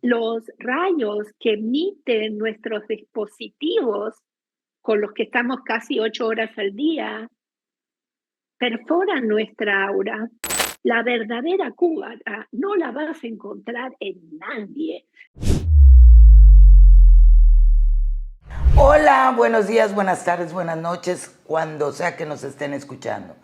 los rayos que emiten nuestros dispositivos, con los que estamos casi 8 horas al día, perforan nuestra aura. La verdadera cúbata no la vas a encontrar en nadie. Hola, buenos días, buenas tardes, buenas noches, cuando sea que nos estén escuchando.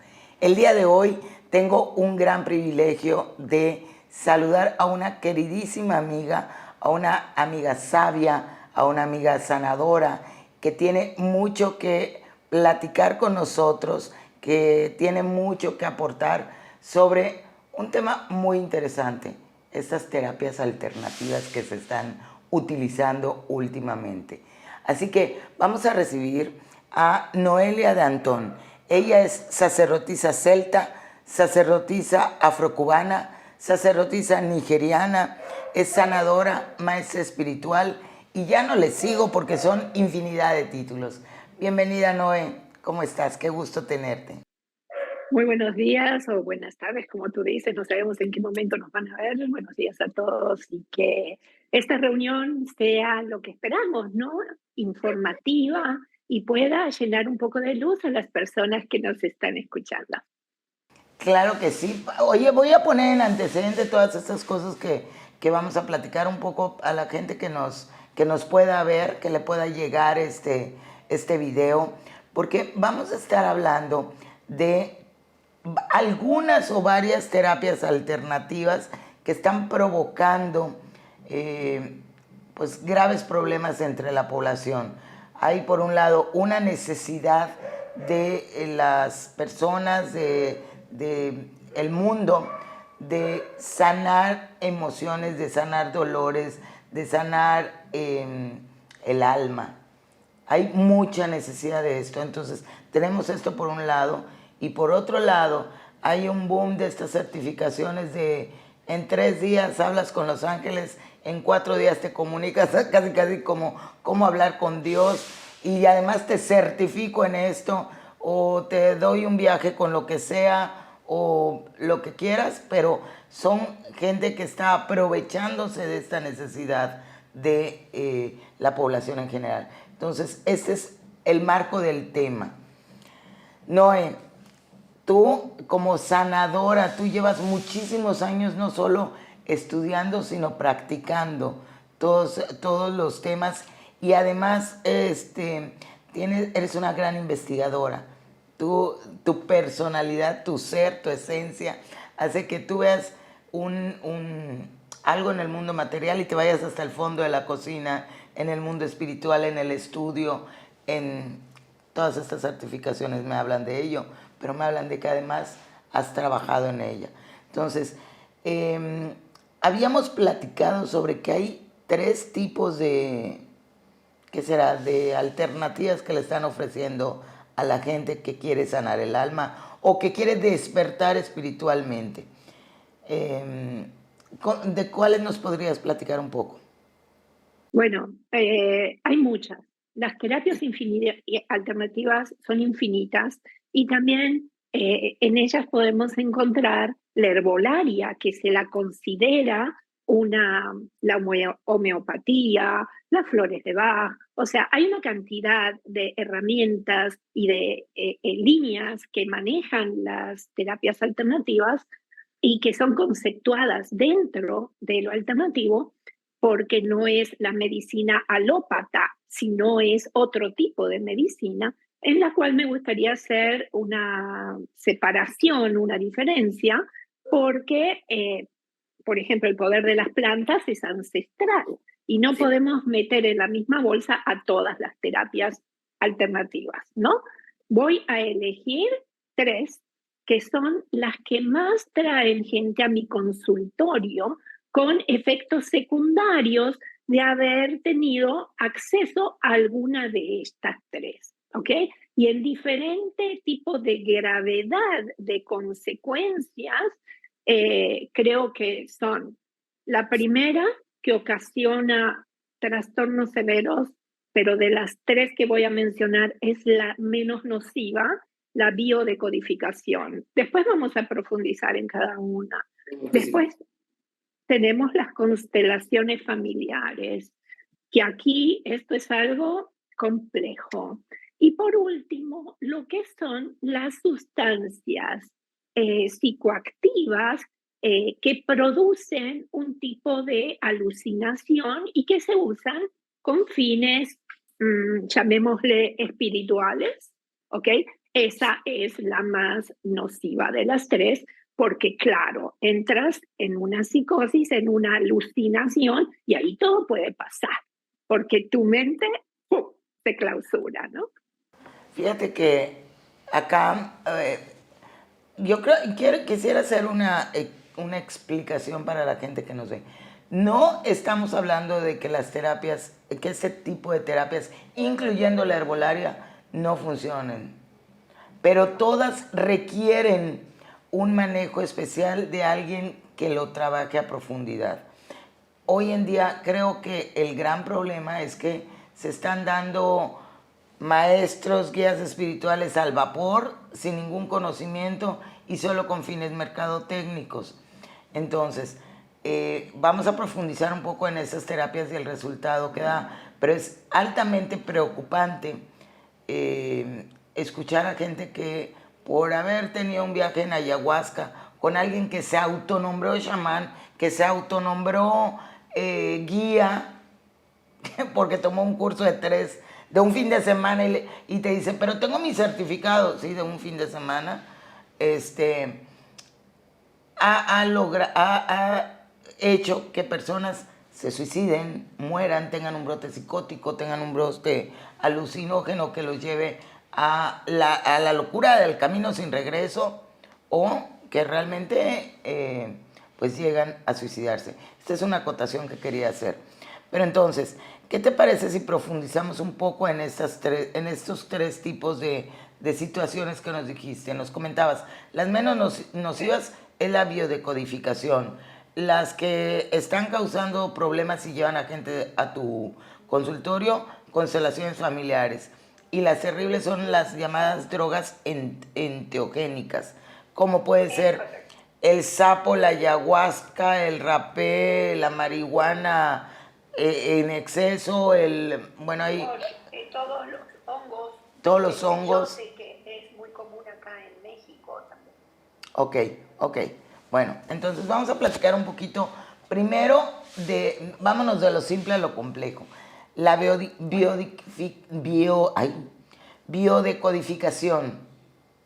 El día de hoy tengo un gran privilegio de saludar a una queridísima amiga, a una amiga sabia, a una amiga sanadora, que tiene mucho que platicar con nosotros, que tiene mucho que aportar sobre un tema muy interesante, estas terapias alternativas que se están utilizando últimamente. Así que vamos a recibir a Noelia Dantón. Ella es sacerdotisa celta, sacerdotisa afrocubana, sacerdotisa nigeriana, es sanadora, maestra espiritual, y ya no le sigo porque son infinidad de títulos. Bienvenida, Noé. ¿Cómo estás? Qué gusto tenerte. Muy buenos días o buenas tardes, como tú dices, no sabemos en qué momento nos van a ver. Buenos días a todos y que esta reunión sea lo que esperamos, ¿no? Informativa y pueda llenar un poco de luz a las personas que nos están escuchando. Claro que sí. Oye, voy a poner en antecedente todas estas cosas que vamos a platicar un poco a la gente que nos pueda ver, que le pueda llegar este video, porque vamos a estar hablando de algunas o varias terapias alternativas que están provocando pues graves problemas entre la población. Hay por un lado una necesidad de las personas de el mundo de sanar emociones, de sanar dolores, de sanar el alma. Hay mucha necesidad de esto, entonces tenemos esto por un lado, y por otro lado hay un boom de estas certificaciones de en 3 días hablas con los ángeles, en 4 días te comunicas, casi como hablar con Dios, y además te certifico en esto, o te doy un viaje con lo que sea, o lo que quieras, pero son gente que está aprovechándose de esta necesidad de la población en general. Entonces, este es el marco del tema. Noé, tú como sanadora, tú llevas muchísimos años no solo estudiando, sino practicando todos los temas, y además eres una gran investigadora. Tu personalidad, tu ser, tu esencia, hace que tú veas algo en el mundo material y te vayas hasta el fondo de la cocina, en el mundo espiritual, en el estudio, en todas estas certificaciones me hablan de ello, pero me hablan de que además has trabajado en ella. Entonces, habíamos platicado sobre que hay 3 tipos de, ¿qué será?, de alternativas que le están ofreciendo a la gente que quiere sanar el alma o que quiere despertar espiritualmente. ¿De cuáles nos podrías platicar un poco? Bueno, hay muchas. Las terapias alternativas son infinitas y también en ellas podemos encontrar la herbolaria, que se la considera la homeopatía, las flores de Bach. O sea, hay una cantidad de herramientas y de líneas que manejan las terapias alternativas y que son conceptuadas dentro de lo alternativo porque no es la medicina alópata, sino es otro tipo de medicina, en la cual me gustaría hacer una separación, una diferencia, porque, por ejemplo, el poder de las plantas es ancestral y no Sí. podemos meter en la misma bolsa a todas las terapias alternativas, ¿no? Voy a elegir 3 que son las que más traen gente a mi consultorio con efectos secundarios de haber tenido acceso a alguna de estas 3, ¿ok? Y en diferente tipo de gravedad de consecuencias, creo que son la primera, que ocasiona trastornos severos, pero de las 3 que voy a mencionar es la menos nociva, la biodecodificación. Después vamos a profundizar en cada una. Muchísimo. Después, tenemos las constelaciones familiares, que aquí esto es algo complejo. Y por último, lo que son las sustancias psicoactivas que producen un tipo de alucinación y que se usan con fines, llamémosle espirituales, ¿ok? Esa es la más nociva de las tres, porque claro, entras en una psicosis, en una alucinación y ahí todo puede pasar, porque tu mente ¡pum!, se clausura, ¿no? Fíjate que acá yo quisiera hacer una explicación para la gente que nos ve. No estamos hablando de que las terapias, que ese tipo de terapias, incluyendo la herbolaria, no funcionen, pero todas requieren un manejo especial de alguien que lo trabaje a profundidad. Hoy en día creo que el gran problema es que se están dando maestros, guías espirituales al vapor, sin ningún conocimiento y solo con fines mercadotécnicos. Entonces, vamos a profundizar un poco en esas terapias y el resultado que da, pero es altamente preocupante escuchar a gente que por haber tenido un viaje en ayahuasca con alguien que se autonombró chamán, que se autonombró guía, porque tomó un curso de un fin de semana y te dice, pero tengo mi certificado, sí, de un fin de semana, ha hecho que personas se suiciden, mueran, tengan un brote psicótico, tengan un brote alucinógeno que los lleve a la locura del camino sin regreso, o que realmente pues llegan a suicidarse. Esta es una acotación que quería hacer. Pero entonces, ¿qué te parece si profundizamos un poco en estos tres tipos de situaciones que nos dijiste? Nos comentabas, las menos nocivas es la biodecodificación. Las que están causando problemas y llevan a gente a tu consultorio, constelaciones familiares. Y las terribles son las llamadas drogas enteogénicas, como puede ser el sapo, la ayahuasca, el rapé, la marihuana en exceso, bueno, hay Todos los hongos. todos los hongos. Yo sé que es muy común acá en México también. Ok. Bueno, entonces vamos a platicar un poquito. Primero, vámonos de lo simple a lo complejo. La biodecodificación.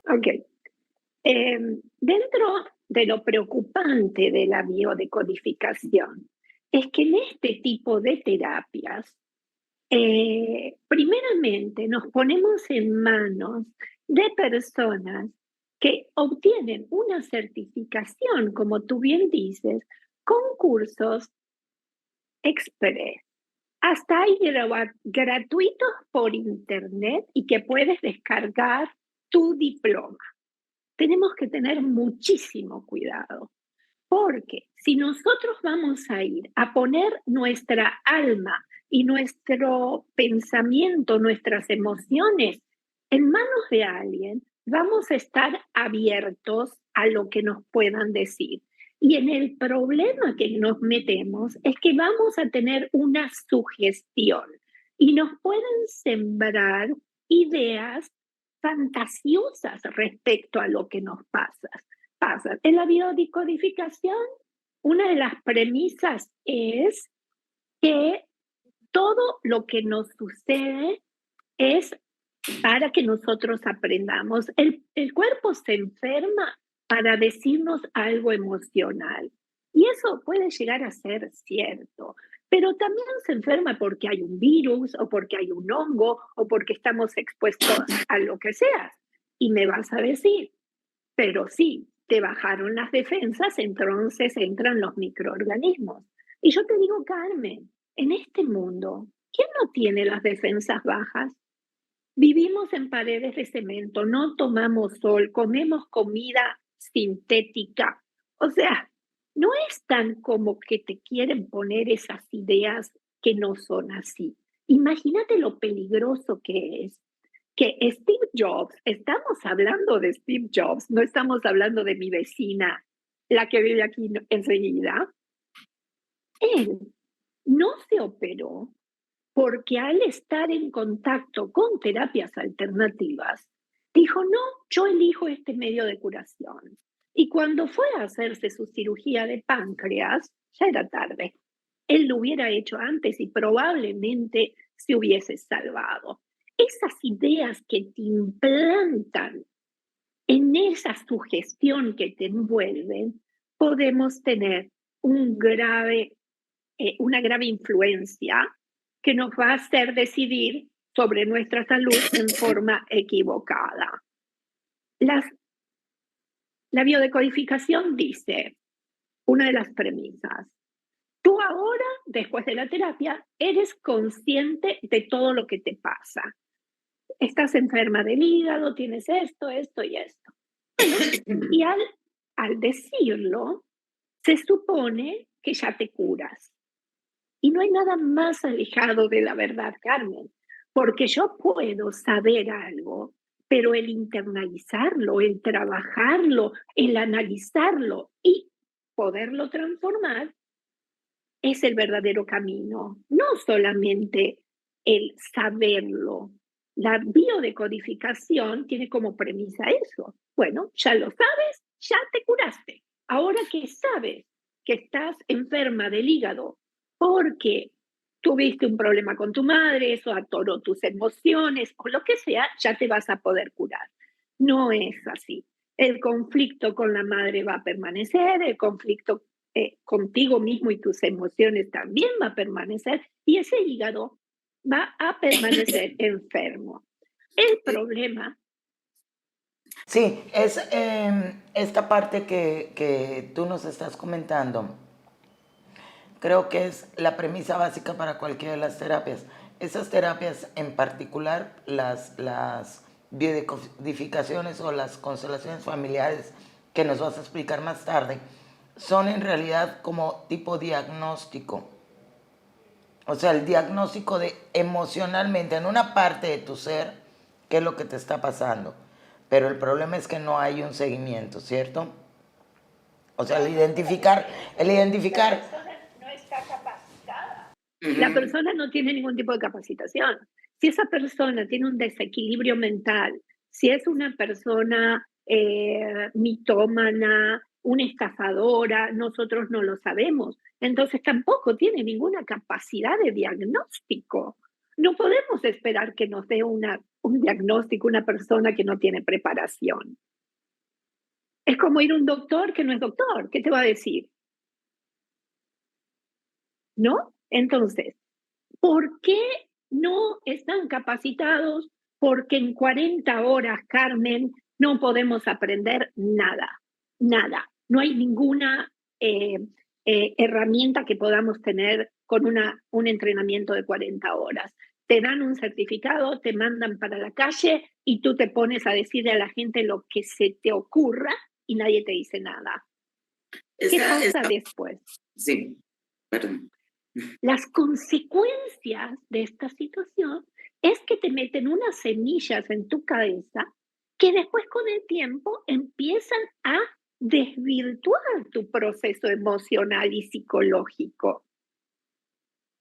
Ok. Dentro de lo preocupante de la biodecodificación es que en este tipo de terapias, primeramente nos ponemos en manos de personas que obtienen una certificación, como tú bien dices, con cursos express. Hasta hay gratuitos por internet y que puedes descargar tu diploma. Tenemos que tener muchísimo cuidado, porque si nosotros vamos a ir a poner nuestra alma y nuestro pensamiento, nuestras emociones en manos de alguien, vamos a estar abiertos a lo que nos puedan decir. Y en el problema que nos metemos es que vamos a tener una sugestión y nos pueden sembrar ideas fantasiosas respecto a lo que nos pasa. En la biodecodificación, una de las premisas es que todo lo que nos sucede es para que nosotros aprendamos. El cuerpo se enferma para decirnos algo emocional. Y eso puede llegar a ser cierto, pero también se enferma porque hay un virus o porque hay un hongo o porque estamos expuestos a lo que sea. Y me vas a decir, pero sí, te bajaron las defensas, entonces entran los microorganismos. Y yo te digo, Carmen, en este mundo, ¿quién no tiene las defensas bajas? Vivimos en paredes de cemento, no tomamos sol, comemos comida sintética. O sea, no es tan como que te quieren poner esas ideas que no son así. Imagínate lo peligroso que Steve Jobs, estamos hablando de Steve Jobs, no estamos hablando de mi vecina, la que vive aquí enseguida. Él no se operó porque al estar en contacto con terapias alternativas, dijo, no, yo elijo este medio de curación. Y cuando fue a hacerse su cirugía de páncreas, ya era tarde. Él lo hubiera hecho antes y probablemente se hubiese salvado. Esas ideas que te implantan en esa sugestión que te envuelven, podemos tener una grave influencia que nos va a hacer decidir sobre nuestra salud en forma equivocada. La biodecodificación dice, una de las premisas, tú ahora, después de la terapia, eres consciente de todo lo que te pasa. Estás enferma del hígado, tienes esto, esto y esto. Bueno, y al decirlo, se supone que ya te curas. Y no hay nada más alejado de la verdad, Carmen, porque yo puedo saber algo, pero el internalizarlo, el trabajarlo, el analizarlo y poderlo transformar es el verdadero camino, no solamente el saberlo. La biodecodificación tiene como premisa eso. Bueno, ya lo sabes, ya te curaste. Ahora que sabes que estás enferma del hígado porque tuviste un problema con tu madre, eso atoró tus emociones o lo que sea, ya te vas a poder curar. No es así. El conflicto con la madre va a permanecer, el conflicto contigo mismo y tus emociones también va a permanecer y ese hígado va a permanecer enfermo. El problema. Sí, es esta parte que tú nos estás comentando. Creo que es la premisa básica para cualquiera de las terapias. Esas terapias en particular, las biodecodificaciones o las constelaciones familiares que nos vas a explicar más tarde, son en realidad como tipo diagnóstico. O sea, el diagnóstico de emocionalmente en una parte de tu ser, qué es lo que te está pasando. Pero el problema es que no hay un seguimiento, ¿cierto? O sea, el identificar. La persona no tiene ningún tipo de capacitación. Si esa persona tiene un desequilibrio mental, si es una persona mitómana, una estafadora, nosotros no lo sabemos. Entonces tampoco tiene ninguna capacidad de diagnóstico. No podemos esperar que nos dé un diagnóstico una persona que no tiene preparación. Es como ir a un doctor que no es doctor. ¿Qué te va a decir? ¿No? Entonces, ¿por qué no están capacitados? Porque en 40 horas, Carmen, no podemos aprender nada, nada. No hay ninguna herramienta que podamos tener con un entrenamiento de 40 horas. Te dan un certificado, te mandan para la calle y tú te pones a decirle a la gente lo que se te ocurra y nadie te dice nada. ¿Qué pasa después? Sí, perdón. Las consecuencias de esta situación es que te meten unas semillas en tu cabeza que después con el tiempo empiezan a desvirtuar tu proceso emocional y psicológico.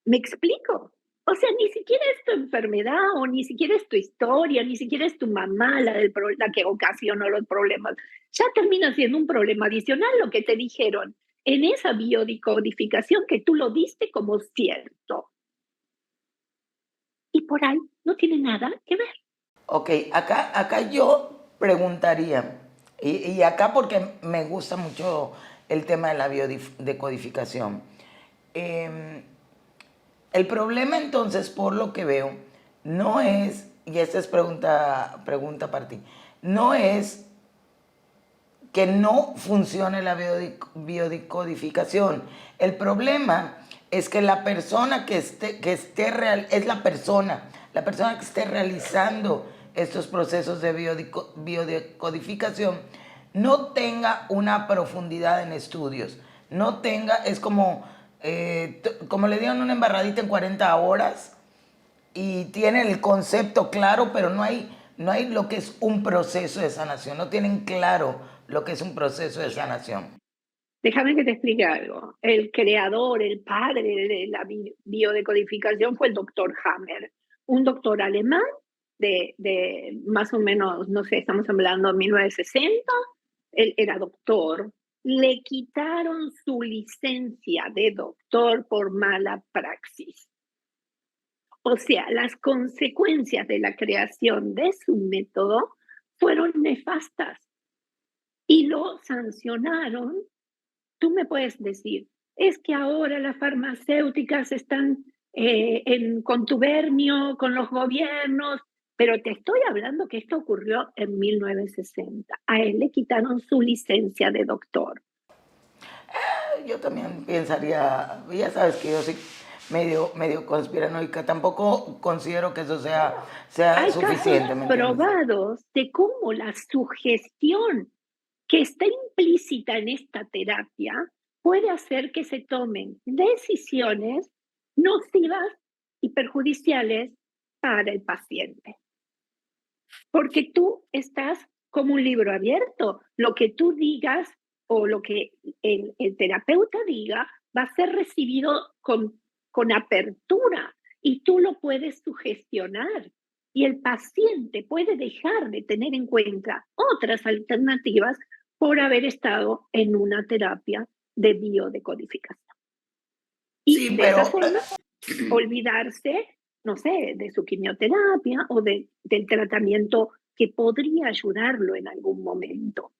¿Me explico? O sea, ni siquiera es tu enfermedad o ni siquiera es tu historia, ni siquiera es tu mamá la que ocasionó los problemas. Ya termina siendo un problema adicional lo que te dijeron en esa biodecodificación que tú lo diste como cierto. Y por ahí no tiene nada que ver. Ok, acá yo preguntaría, y acá porque me gusta mucho el tema de la biodecodificación. El problema entonces, por lo que veo, no es, y esta es pregunta para ti, no es que no funcione la biodecodificación. El problema es que la persona es la persona que esté realizando estos procesos de biodecodificación no tenga una profundidad en estudios, no tenga, es como le dieron una embarradita en 40 horas y tienen el concepto claro, pero no hay lo que es un proceso de sanación, no tienen claro lo que es un proceso de sanación. Déjame que te explique algo. El creador, el padre de la biodecodificación fue el doctor Hammer, un doctor alemán de más o menos, no sé, estamos hablando de 1960. Él era doctor. Le quitaron su licencia de doctor por mala praxis. O sea, las consecuencias de la creación de su método fueron nefastas y lo sancionaron. Tú me puedes decir, es que ahora las farmacéuticas están en contubernio con los gobiernos, pero te estoy hablando que esto ocurrió en 1960. A él le quitaron su licencia de doctor. Yo también pensaría, ya sabes que yo soy medio conspiranoica, tampoco considero que eso sea Hay suficiente, casos ¿me entiendes? probados de cómo la sugestión que está implícita en esta terapia puede hacer que se tomen decisiones nocivas y perjudiciales para el paciente. Porque tú estás como un libro abierto. Lo que tú digas o lo que el terapeuta diga va a ser recibido con apertura y tú lo puedes sugestionar. Y el paciente puede dejar de tener en cuenta otras alternativas por haber estado en una terapia de biodecodificación. Y Sí, de esa pero forma, olvidarse, no sé, de su quimioterapia o del tratamiento que podría ayudarlo en algún momento.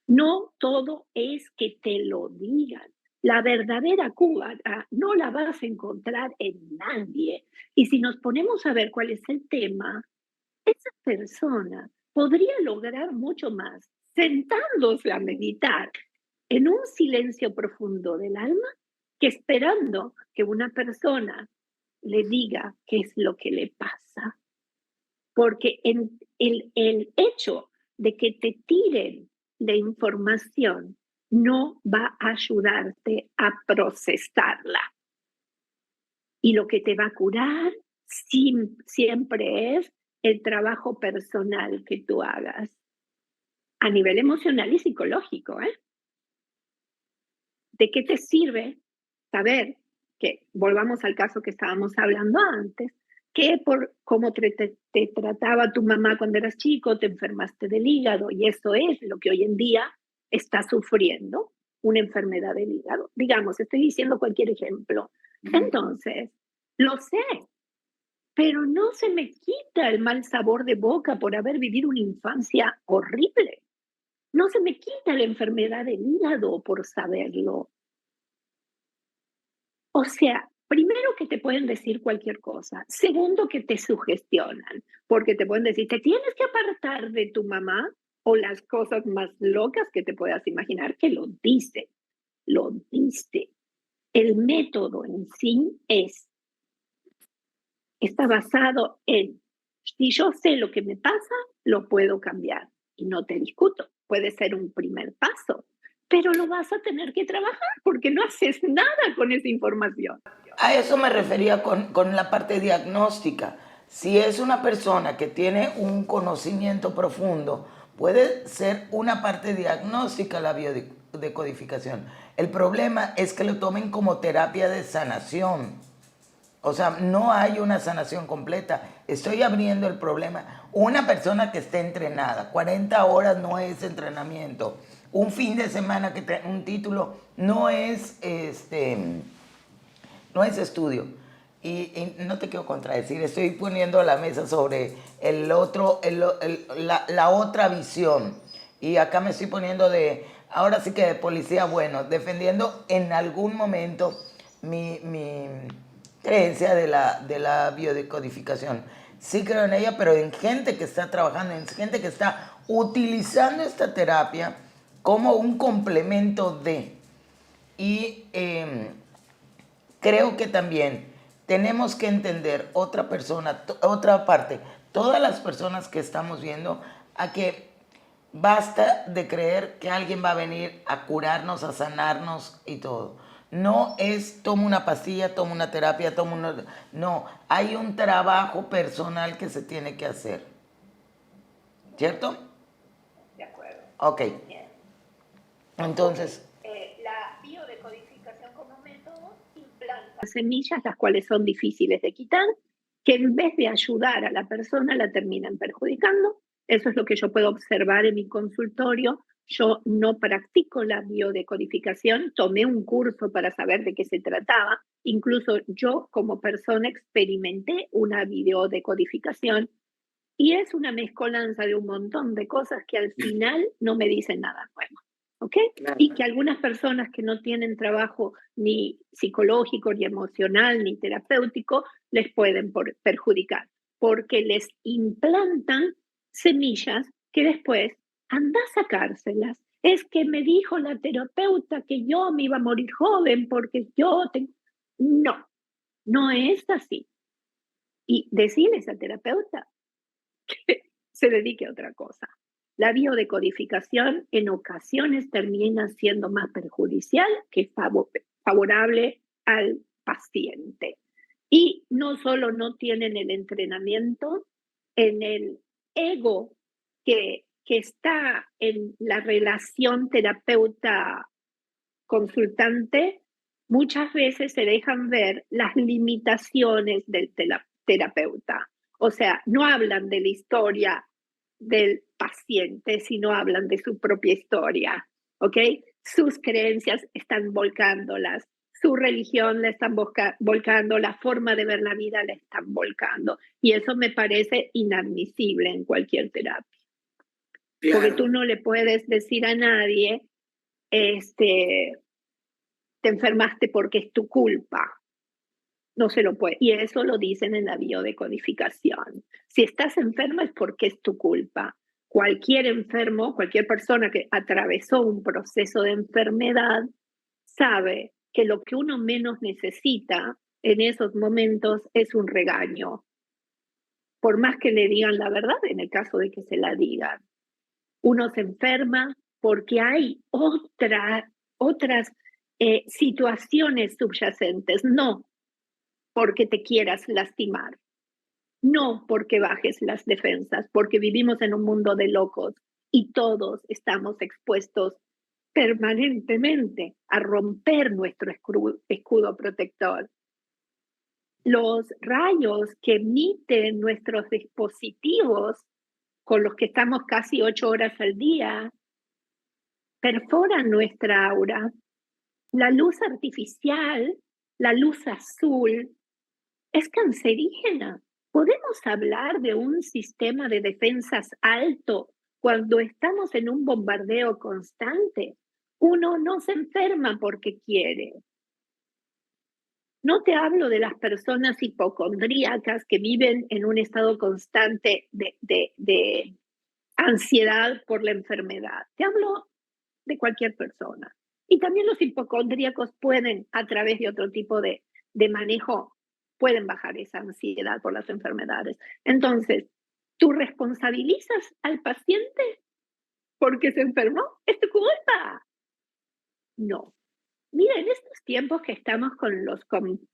No todo es que te lo digan. La verdadera cura no la vas a encontrar en nadie. Y si nos ponemos a ver cuál es el tema, esa persona podría lograr mucho más sentándose a meditar en un silencio profundo del alma que esperando que una persona le diga qué es lo que le pasa. Porque el hecho de que te tiren la información no va a ayudarte a procesarla. Y lo que te va a curar siempre es el trabajo personal que tú hagas a nivel emocional y psicológico. ¿De qué te sirve saber que, volvamos al caso que estábamos hablando antes, que por cómo te trataba tu mamá cuando eras chico, te enfermaste del hígado y eso es lo que hoy en día está sufriendo, una enfermedad del hígado? Digamos, estoy diciendo cualquier ejemplo. Entonces, lo sé, pero no se me quita el mal sabor de boca por haber vivido una infancia horrible. No se me quita la enfermedad del hígado por saberlo. O sea, primero que te pueden decir cualquier cosa. Segundo, que te sugestionan, porque te pueden decir, te tienes que apartar de tu mamá o las cosas más locas que te puedas imaginar, que lo dice, lo dice. El método en sí está basado en, si yo sé lo que me pasa, lo puedo cambiar. Y no te discuto, puede ser un primer paso, pero lo vas a tener que trabajar porque no haces nada con esa información. a eso me refería con la parte diagnóstica. Si es una persona que tiene un conocimiento profundo, puede ser una parte diagnóstica la biodecodificación. El problema es que lo tomen como terapia de sanación. O sea, no hay una sanación completa. Estoy abriendo el problema. Una persona que esté entrenada, 40 horas no es entrenamiento. Un fin de semana que tenga un título no es no es estudio. Y no te quiero contradecir, estoy poniendo la mesa sobre la otra visión. Y acá me estoy poniendo ahora sí que de policía bueno, defendiendo en algún momento mi creencia de la biodecodificación. Sí creo en ella, pero en gente que está trabajando, en gente que está utilizando esta terapia como un complemento de. Y creo que también tenemos que entender otra persona, otra parte, todas las personas que estamos viendo, a que basta de creer que alguien va a venir a curarnos, a sanarnos y todo. No es tomo una pastilla, tomo una terapia, tomo una. No, hay un trabajo personal que se tiene que hacer. ¿Cierto? De acuerdo. Ok. Bien. Entonces, Okay. semillas, las cuales son difíciles de quitar, que en vez de ayudar a la persona la terminan perjudicando. Eso es lo que yo puedo observar en mi consultorio. Yo no practico la biodecodificación, tomé un curso para saber de qué se trataba. Incluso yo como persona experimenté una biodecodificación y es una mezcolanza de un montón de cosas que al final no me dicen nada nuevo. ¿Ok? Claro. Y que algunas personas que no tienen trabajo ni psicológico, ni emocional, ni terapéutico, les pueden perjudicar, porque les implantan semillas que después anda a sacárselas. Es que me dijo la terapeuta que yo me iba a morir joven porque yo tengo... No, no es así. Y decirle a esa terapeuta que se dedique a otra cosa. La biodecodificación en ocasiones termina siendo más perjudicial que favorable al paciente. Y no solo no tienen el entrenamiento en el ego que está en la relación terapeuta-consultante, muchas veces se dejan ver las limitaciones del terapeuta. O sea, no hablan de la historia del paciente, sino hablan de su propia historia, ¿ok? Sus creencias están volcándolas, su religión la están volcando, la forma de ver la vida la están volcando. Y eso me parece inadmisible en cualquier terapia. Claro. Porque tú no le puedes decir a nadie, te enfermaste porque es tu culpa. No se lo puede. Y eso lo dicen en la biodecodificación. Si estás enferma es porque es tu culpa. Cualquier enfermo, cualquier persona que atravesó un proceso de enfermedad, sabe que lo que uno menos necesita en esos momentos es un regaño. Por más que le digan la verdad, en el caso de que se la digan. Uno se enferma porque hay otras situaciones subyacentes, no porque te quieras lastimar, no porque bajes las defensas, porque vivimos en un mundo de locos y todos estamos expuestos permanentemente a romper nuestro escudo protector. Los rayos que emiten nuestros dispositivos, con los que estamos casi 8 horas al día, perforan nuestra aura. La luz artificial, la luz azul, es cancerígena. ¿Podemos hablar de un sistema de defensas alto cuando estamos en un bombardeo constante? Uno no se enferma porque quiere. No te hablo de las personas hipocondríacas que viven en un estado constante de ansiedad por la enfermedad. Te hablo de cualquier persona. Y también los hipocondríacos pueden, a través de otro tipo de manejo, pueden bajar esa ansiedad por las enfermedades. Entonces, ¿tú responsabilizas al paciente porque se enfermó? ¿Es tu culpa? No. Mira, en estos tiempos que estamos con los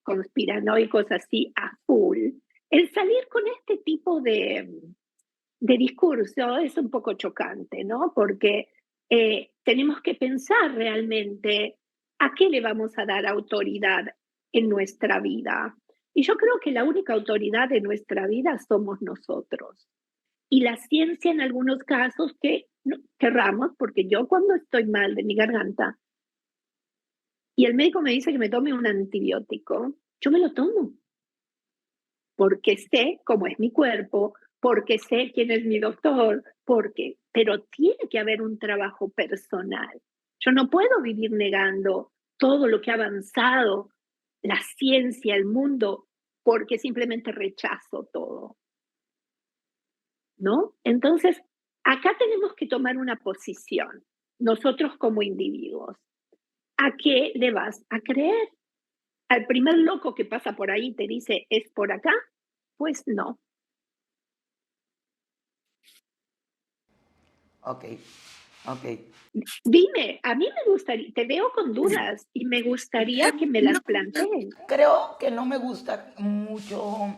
conspiranoicos así a full, el salir con este tipo de discurso es un poco chocante, ¿no? Porque tenemos que pensar realmente a qué le vamos a dar autoridad en nuestra vida. Y yo creo que la única autoridad de nuestra vida somos nosotros. Y la ciencia en algunos casos que no, querramos, porque yo cuando estoy mal de mi garganta y el médico me dice que me tome un antibiótico, yo me lo tomo porque sé cómo es mi cuerpo, porque sé quién es mi doctor, pero tiene que haber un trabajo personal. Yo no puedo vivir negando todo lo que ha avanzado la ciencia, el mundo, porque simplemente rechazo todo, ¿no? Entonces, acá tenemos que tomar una posición, nosotros como individuos. ¿A qué le vas a creer? ¿Al primer loco que pasa por ahí te dice, es por acá? Pues no. Ok, ok. Dime, a mí me gustaría, te veo con dudas y me gustaría que me las plantees. Creo que no me gusta mucho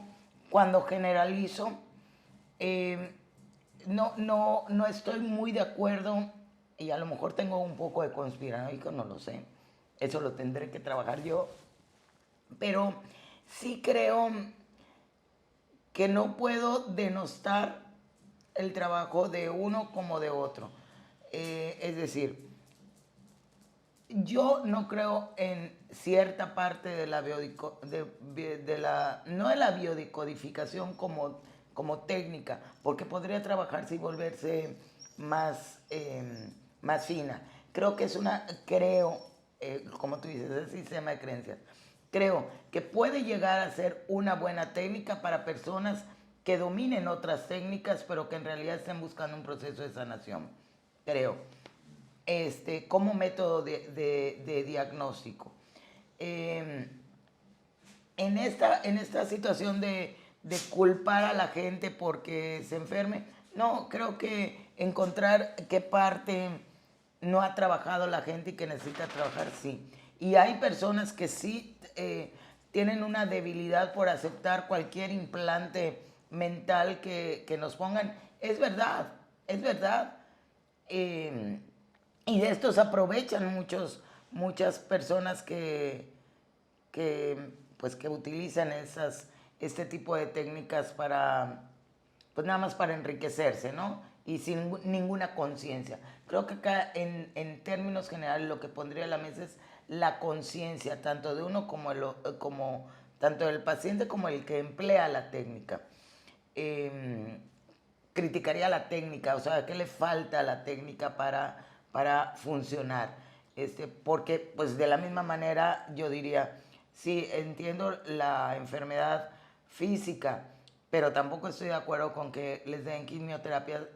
cuando generalizo. No estoy muy de acuerdo y a lo mejor tengo un poco de conspiranoico, no lo sé. Eso lo tendré que trabajar yo. pero sí creo que no puedo denostar el trabajo de uno como de otro. Es decir, yo no creo en cierta parte de la no de la biodecodificación como técnica, porque podría trabajarse y volverse más, más fina. Creo que como tú dices, es el sistema de creencias. Creo que puede llegar a ser una buena técnica para personas que dominen otras técnicas, pero que en realidad estén buscando un proceso de sanación. Creo como método de diagnóstico. En esta situación de culpar a la gente porque se enferme, no, creo que encontrar qué parte no ha trabajado la gente y que necesita trabajar, sí. Y hay personas que sí tienen una debilidad por aceptar cualquier implante mental que nos pongan. Es verdad, es verdad. Y de estos aprovechan muchas personas que utilizan este tipo de técnicas pues nada más para enriquecerse, ¿no? Y sin ninguna conciencia. Creo que acá en términos generales lo que pondría a la mesa es la conciencia, tanto de uno tanto del paciente como el que emplea la técnica. Criticaría la técnica, o sea, ¿qué le falta a la técnica para funcionar? Porque pues de la misma manera yo diría, sí, entiendo la enfermedad física, pero tampoco estoy de acuerdo con que les den quimioterapia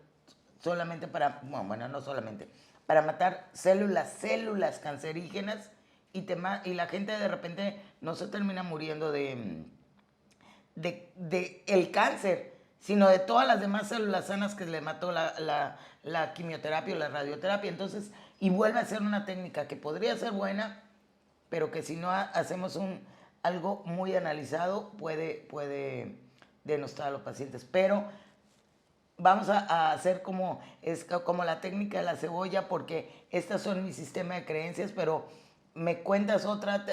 solamente bueno, no solamente, para matar células cancerígenas y la gente de repente no se termina muriendo de el cáncer, sino de todas las demás células sanas que le mató la quimioterapia o la radioterapia. Entonces, y vuelve a ser una técnica que podría ser buena, pero que si no hacemos algo muy analizado puede denostar a los pacientes. Pero vamos a hacer como la técnica de la cebolla, porque estas son mi sistema de creencias, pero me cuentas otra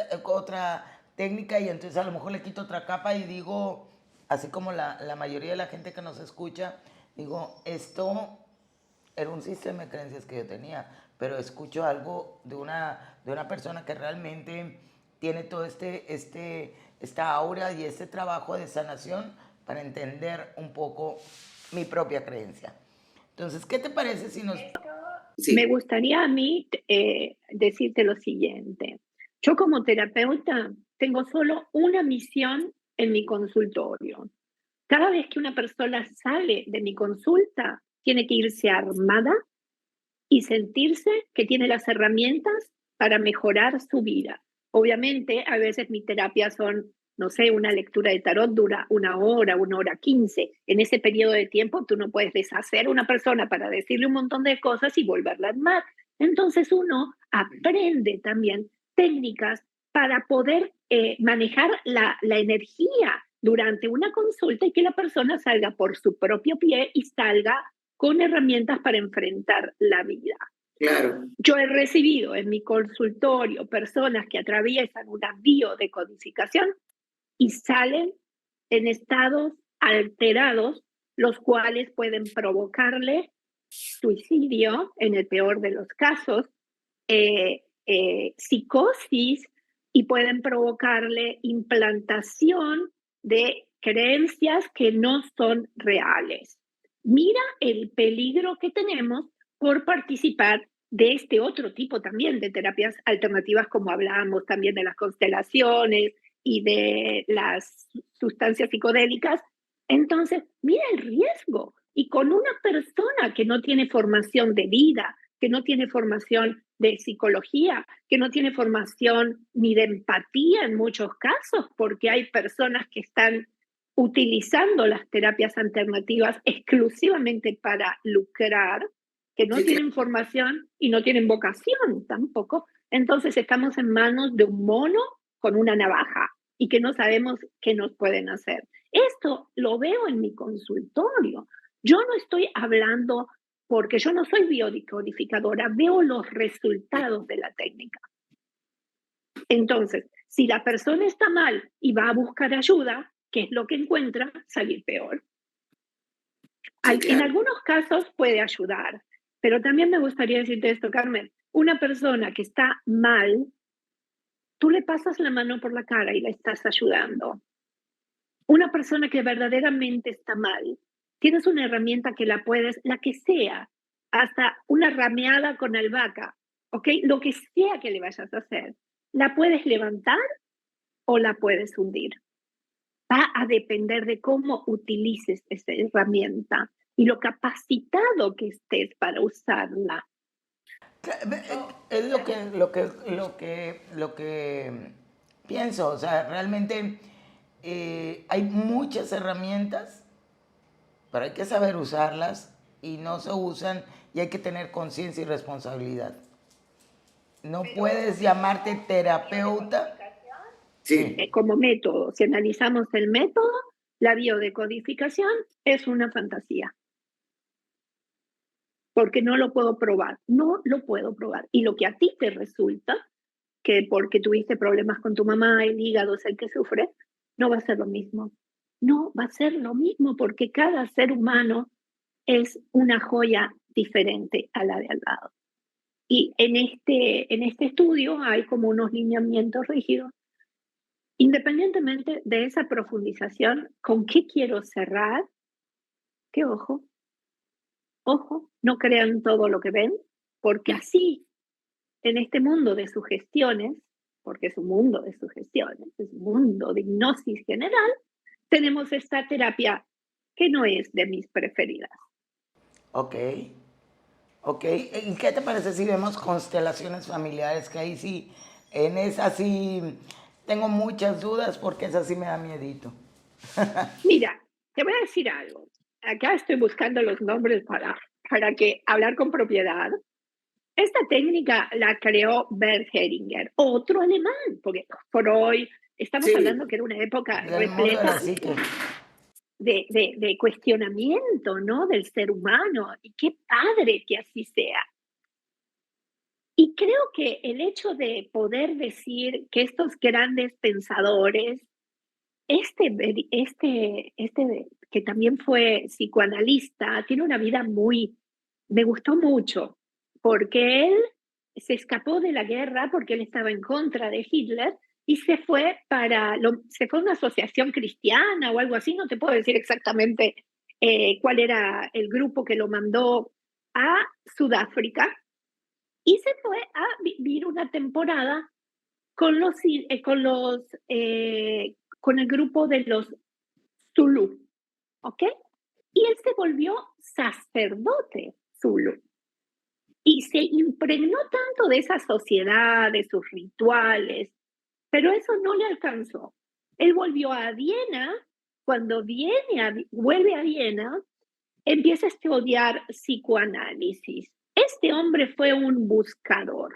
técnica y entonces a lo mejor le quito otra capa y digo, así como la mayoría de la gente que nos escucha, digo, esto era un sistema de creencias que yo tenía, pero escucho algo de una persona que realmente tiene todo esta aura y este trabajo de sanación para entender un poco mi propia creencia. Entonces, ¿qué te parece si nos... Sí. Me gustaría a mí decirte lo siguiente. Yo como terapeuta tengo solo una misión en mi consultorio. Cada vez que una persona sale de mi consulta, tiene que irse armada y sentirse que tiene las herramientas para mejorar su vida. Obviamente, a veces mis terapias son, no sé, una lectura de tarot dura 1 hora, 1 hora 15. En ese periodo de tiempo tú no puedes deshacer a una persona para decirle un montón de cosas y volverla a armar. Entonces uno aprende también técnicas para poder manejar la energía durante una consulta y que la persona salga por su propio pie y salga con herramientas para enfrentar la vida. Claro. Yo he recibido en mi consultorio personas que atraviesan una biodecodificación y salen en estados alterados, los cuales pueden provocarle suicidio, en el peor de los casos, psicosis, y pueden provocarle implantación de creencias que no son reales. Mira el peligro que tenemos por participar de este otro tipo también de terapias alternativas, como hablábamos también de las constelaciones y de las sustancias psicodélicas. Entonces, mira el riesgo. Y con una persona que no tiene formación de vida, que no tiene formación de psicología, que no tiene formación ni de empatía en muchos casos, porque hay personas que están utilizando las terapias alternativas exclusivamente para lucrar, que no tienen formación y no tienen vocación tampoco. Entonces estamos en manos de un mono con una navaja y que no sabemos qué nos pueden hacer. Esto lo veo en mi consultorio. Yo no estoy hablando porque yo no soy biodecodificadora, veo los resultados de la técnica. Entonces, Si la persona está mal y va a buscar ayuda, ¿qué es lo que encuentra? Salir peor. Sí, En claro. algunos casos puede ayudar, pero también me gustaría decirte esto, Carmen. Una persona que está mal, tú le pasas la mano por la cara y la estás ayudando. Una persona que verdaderamente está mal, tienes una herramienta que la puedes, la que sea, hasta una rameada con albahaca, ¿ok? Lo que sea que le vayas a hacer, la puedes levantar o la puedes hundir. Va a depender de cómo utilices esa herramienta y lo capacitado que estés para usarla. Es lo que pienso, o sea, realmente hay muchas herramientas, pero hay que saber usarlas y no se usan y hay que tener conciencia y responsabilidad. No puedes llamarte terapeuta. Sí, Sí, Como método, si analizamos el método, la biodecodificación es una fantasía, porque no lo puedo probar, no lo puedo probar. Y lo que a ti te resulta, que porque tuviste problemas con tu mamá, el hígado es el que sufre, no va a ser lo mismo. No va a ser lo mismo porque cada ser humano es una joya diferente a la de al lado. Y en este estudio hay como unos lineamientos rígidos. Independientemente de esa profundización, ¿con qué quiero cerrar? Que ojo, no crean todo lo que ven, porque así, en este mundo de sugestiones, porque es un mundo de sugestiones, es un mundo de hipnosis general, tenemos esta terapia que no es de mis preferidas. ok, ok. ¿Y qué te parece si vemos constelaciones familiares? Que ahí sí, en esa sí tengo muchas dudas porque esa sí me da miedito. Mira, te voy a decir algo. Acá estoy buscando los nombres para que hablar con propiedad. Esta técnica la creó Bert Hellinger, otro alemán, porque Freud, estamos sí, hablando que era una época Del mundo de la repleta psique. de cuestionamiento, ¿no? Del ser humano. Y qué padre que así sea. Y creo que el hecho de poder decir que estos grandes pensadores, que también fue psicoanalista, tiene una vida me gustó mucho, porque él se escapó de la guerra porque él estaba en contra de Hitler y se fue a una asociación cristiana o algo así, no te puedo decir exactamente cuál era el grupo que lo mandó a Sudáfrica y se fue a vivir una temporada con el grupo de los Zulu, ¿ok? Y él se volvió sacerdote Zulu y se impregnó tanto de esa sociedad, de sus rituales, pero eso no le alcanzó. Él volvió a Viena, cuando vuelve a Viena, empieza a estudiar psicoanálisis. Este hombre fue un buscador,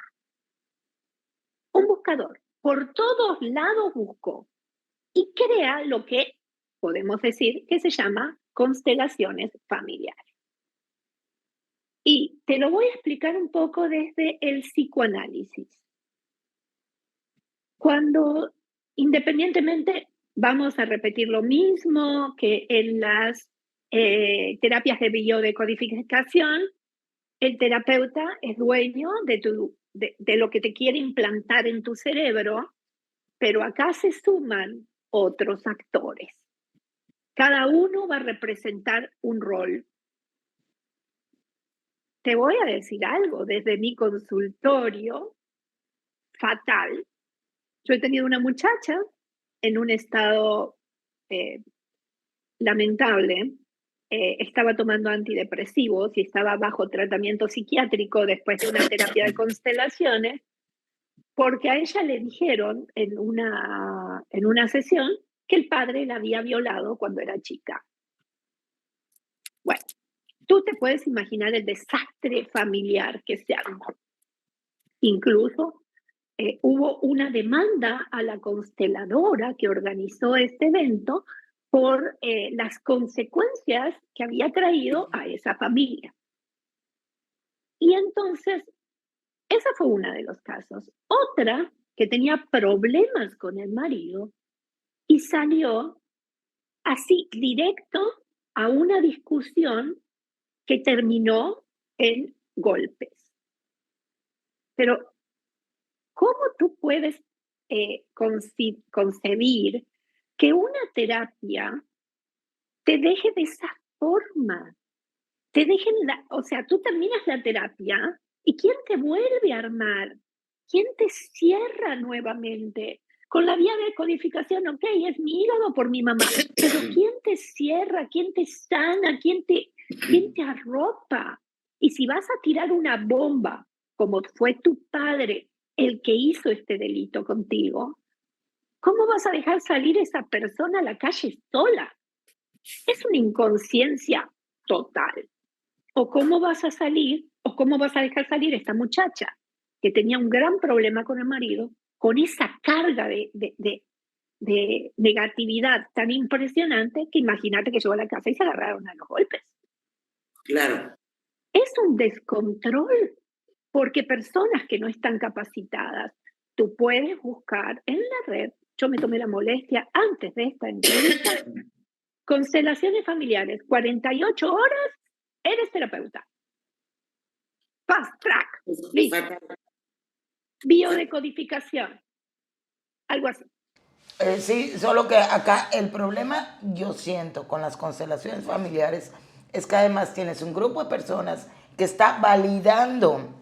por todos lados buscó y crea lo que podemos decir que se llama constelaciones familiares. Y te lo voy a explicar un poco desde el psicoanálisis. Cuando independientemente vamos a repetir lo mismo que en las terapias de biodecodificación, el terapeuta es dueño de lo que te quiere implantar en tu cerebro, pero acá se suman otros actores. Cada uno va a representar un rol. Te voy a decir algo, desde mi consultorio fatal, yo he tenido una muchacha en un estado eh, lamentable, estaba tomando antidepresivos y estaba bajo tratamiento psiquiátrico después de una terapia de constelaciones, porque a ella le dijeron en una sesión que el padre la había violado cuando era chica. Bueno, tú te puedes imaginar el desastre familiar que se armó. Incluso hubo una demanda a la consteladora que organizó este evento por las consecuencias que había traído a esa familia. Y entonces, esa fue una de los casos. Otra que tenía problemas con el marido y salió así directo a una discusión que terminó en golpes. Pero, ¿cómo tú puedes concebir que una terapia te deje de esa forma? Te dejen o sea, tú terminas la terapia y ¿quién te vuelve a armar? ¿Quién te cierra nuevamente? Con la vía de codificación, ok, es mi hígado por mi mamá, pero ¿quién te cierra? ¿Quién te sana? ¿Quién te arropa? Y si vas a tirar una bomba, como fue tu padre el que hizo este delito contigo, ¿cómo vas a dejar salir esa persona a la calle sola? Es una inconsciencia total. ¿O cómo vas a salir, o cómo vas a dejar salir a esta muchacha que tenía un gran problema con el marido, con esa carga de negatividad tan impresionante que imagínate que llegó a la casa y se agarraron a los golpes? Claro. Es un descontrol, porque personas que no están capacitadas, tú puedes buscar en la red, yo me tomé la molestia antes de esta entrevista, constelaciones familiares, 48 horas, eres terapeuta. Fast track, listo. Biodecodificación, algo así. Sí, solo que acá el problema yo siento con las constelaciones familiares es que además tienes un grupo de personas que está validando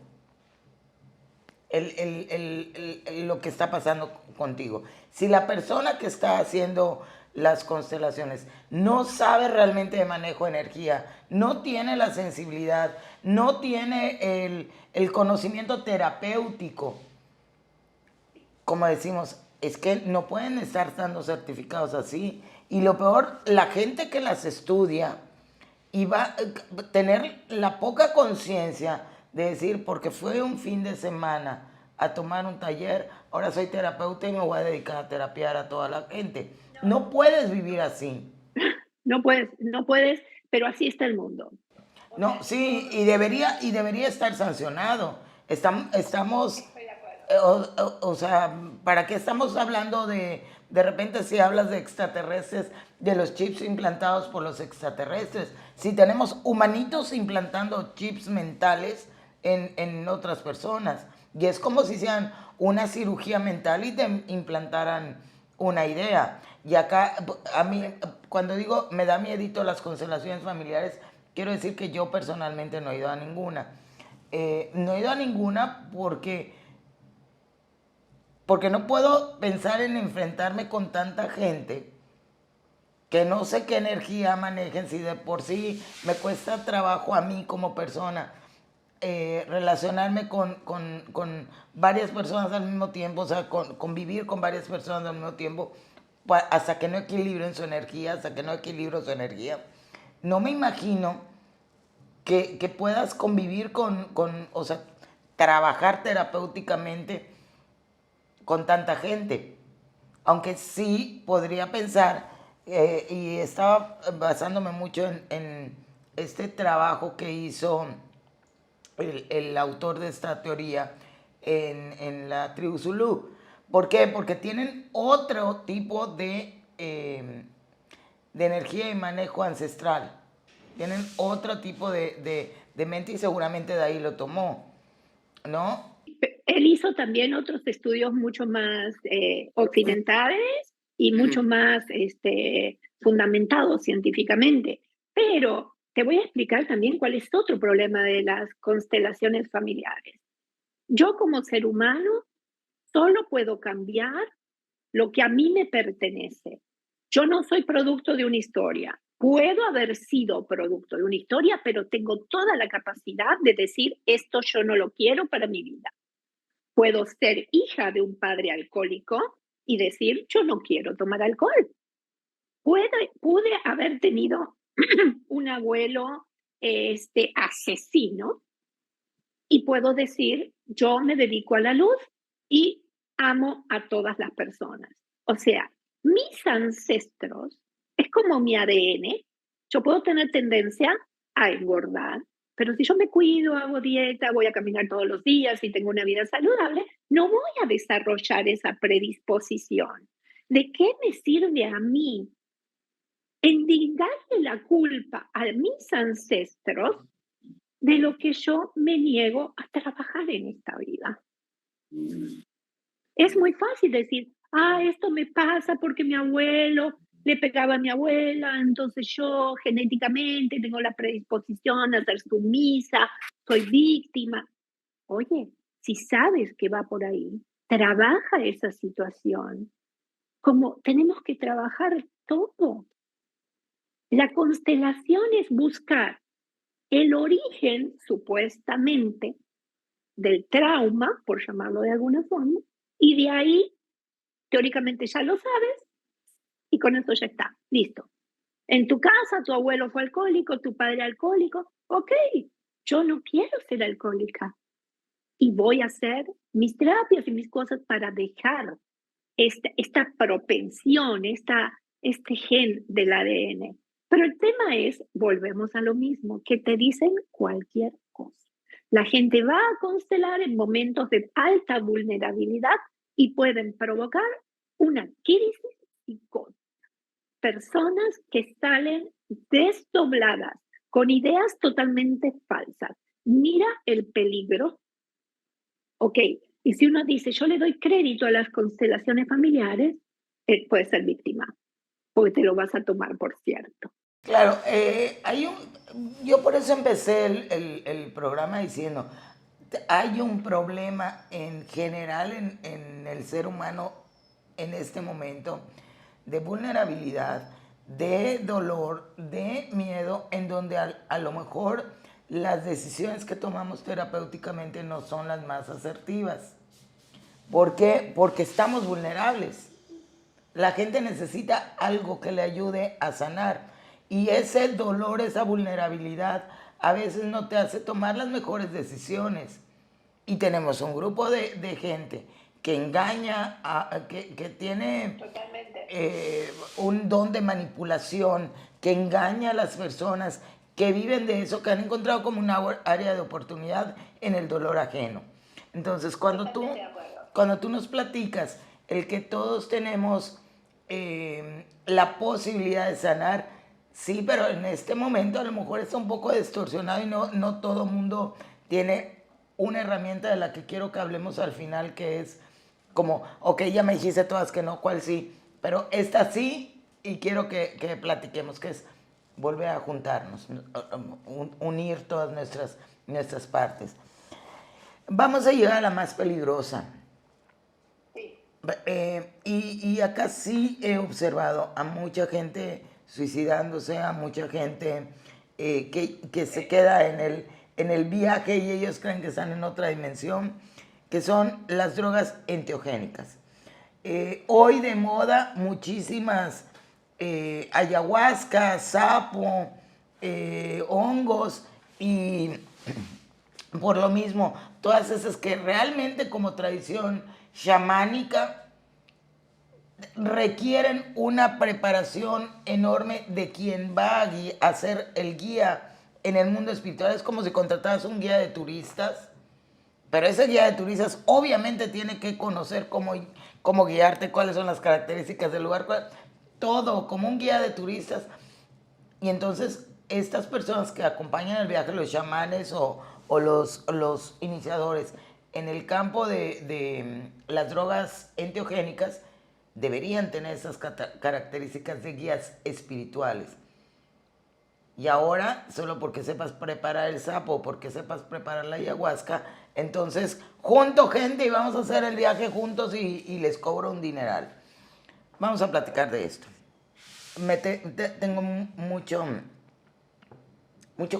lo que está pasando contigo. Si la persona que está haciendo las constelaciones no sabe realmente de manejo de energía, no tiene la sensibilidad, no tiene el conocimiento terapéutico, como decimos, es que no pueden estar dando certificados así. Y lo peor, la gente que las estudia y va a tener la poca conciencia de decir, porque fue un fin de semana a tomar un taller, ahora soy terapeuta y me voy a dedicar a terapiar a toda la gente. No puedes vivir así. No puedes, pero así está el mundo. No, sí, y debería estar sancionado. Estamos o sea, ¿para qué estamos hablando de repente si hablas de extraterrestres, de los chips implantados por los extraterrestres? Si tenemos humanitos implantando chips mentales en otras personas. Y es como si hicieran una cirugía mental y te implantaran una idea. Y acá, a mí, cuando digo me da miedito las constelaciones familiares, quiero decir que yo personalmente no he ido a ninguna. No he ido a ninguna porque no puedo pensar en enfrentarme con tanta gente que no sé qué energía manejen, si de por sí me cuesta trabajo a mí como persona relacionarme con varias personas al mismo tiempo, o sea, convivir con varias personas al mismo tiempo, hasta que no equilibren su energía, hasta que no equilibro su energía. No me imagino que puedas convivir o sea, trabajar terapéuticamente con tanta gente. Aunque sí podría pensar, y estaba basándome mucho en este trabajo que hizo el autor de esta teoría en la tribu Zulú. ¿Por qué? Porque tienen otro tipo de energía y manejo ancestral. Tienen otro tipo de mente y seguramente de ahí lo tomó, ¿no? Él hizo también otros estudios mucho más occidentales y mucho más fundamentados científicamente. Pero te voy a explicar también cuál es otro problema de las constelaciones familiares. Yo como ser humano solo puedo cambiar lo que a mí me pertenece. Yo no soy producto de una historia. Puedo haber sido producto de una historia, pero tengo toda la capacidad de decir, esto yo no lo quiero para mi vida. Puedo ser hija de un padre alcohólico y decir, yo no quiero tomar alcohol. Pude haber tenido un abuelo asesino y puedo decir, yo me dedico a la luz y amo a todas las personas. O sea, mis ancestros es como mi ADN. Yo puedo tener tendencia a engordar, Pero si yo me cuido, hago dieta, voy a caminar todos los días y tengo una vida saludable, no voy a desarrollar esa predisposición. ¿De qué me sirve a mí endilgarle la culpa a mis ancestros de lo que yo me niego a trabajar en esta vida? Es muy fácil decir, esto me pasa porque mi abuelo le pegaba a mi abuela, entonces yo genéticamente tengo la predisposición a ser sumisa, soy víctima. Oye, si sabes que va por ahí, trabaja esa situación. Como tenemos que trabajar todo. La constelación es buscar el origen, supuestamente, del trauma, por llamarlo de alguna forma, y de ahí, teóricamente ya lo sabes, y con eso ya está, listo. En tu casa, tu abuelo fue alcohólico, tu padre alcohólico, ok, yo no quiero ser alcohólica y voy a hacer mis terapias y mis cosas para dejar esta propensión, este gen del ADN. Pero el tema es, volvemos a lo mismo, que te dicen cualquier cosa. La gente va a constelar en momentos de alta vulnerabilidad y pueden provocar una crisis psicótica. Personas que salen desdobladas, con ideas totalmente falsas. Mira el peligro. Ok, y si uno dice, yo le doy crédito a las constelaciones familiares, puede ser víctima, porque te lo vas a tomar por cierto. Claro, yo por eso empecé el programa diciendo, hay un problema en general en el ser humano en este momento de vulnerabilidad, de dolor, de miedo, en donde a lo mejor las decisiones que tomamos terapéuticamente no son las más asertivas. ¿Por qué? Porque estamos vulnerables. La gente necesita algo que le ayude a sanar. Y ese dolor, esa vulnerabilidad, a veces no te hace tomar las mejores decisiones. Y tenemos un grupo de gente que engaña, que tiene un don de manipulación, que engaña a las personas, que viven de eso, que han encontrado como una área de oportunidad en el dolor ajeno. Entonces, cuando tú nos platicas el que todos tenemos la posibilidad de sanar, sí, pero en este momento a lo mejor está un poco distorsionado y no todo mundo tiene una herramienta de la que quiero que hablemos al final, que es como, ok, ya me dijiste todas que no, ¿cuál sí? Pero esta sí, y quiero que platiquemos, que es volver a juntarnos, unir todas nuestras partes. Vamos a llegar a la más peligrosa. Y acá sí he observado a mucha gente suicidándose, a mucha gente que se queda en el viaje y ellos creen que están en otra dimensión, que son las drogas enteogénicas. Hoy de moda muchísimas ayahuasca, sapo, hongos y por lo mismo, todas esas que realmente como tradición chamánica requieren una preparación enorme de quien va a ser el guía en el mundo espiritual. Es como si contrataras un guía de turistas, pero ese guía de turistas obviamente tiene que conocer cómo guiarte, cuáles son las características del lugar, todo como un guía de turistas. Y entonces estas personas que acompañan el viaje, los chamanes o los iniciadores en el campo de las drogas enteogénicas, deberían tener esas características de guías espirituales. Y ahora, solo porque sepas preparar el sapo, porque sepas preparar la ayahuasca, entonces junto gente y vamos a hacer el viaje juntos y les cobro un dineral. Vamos a platicar de esto. Tengo mucho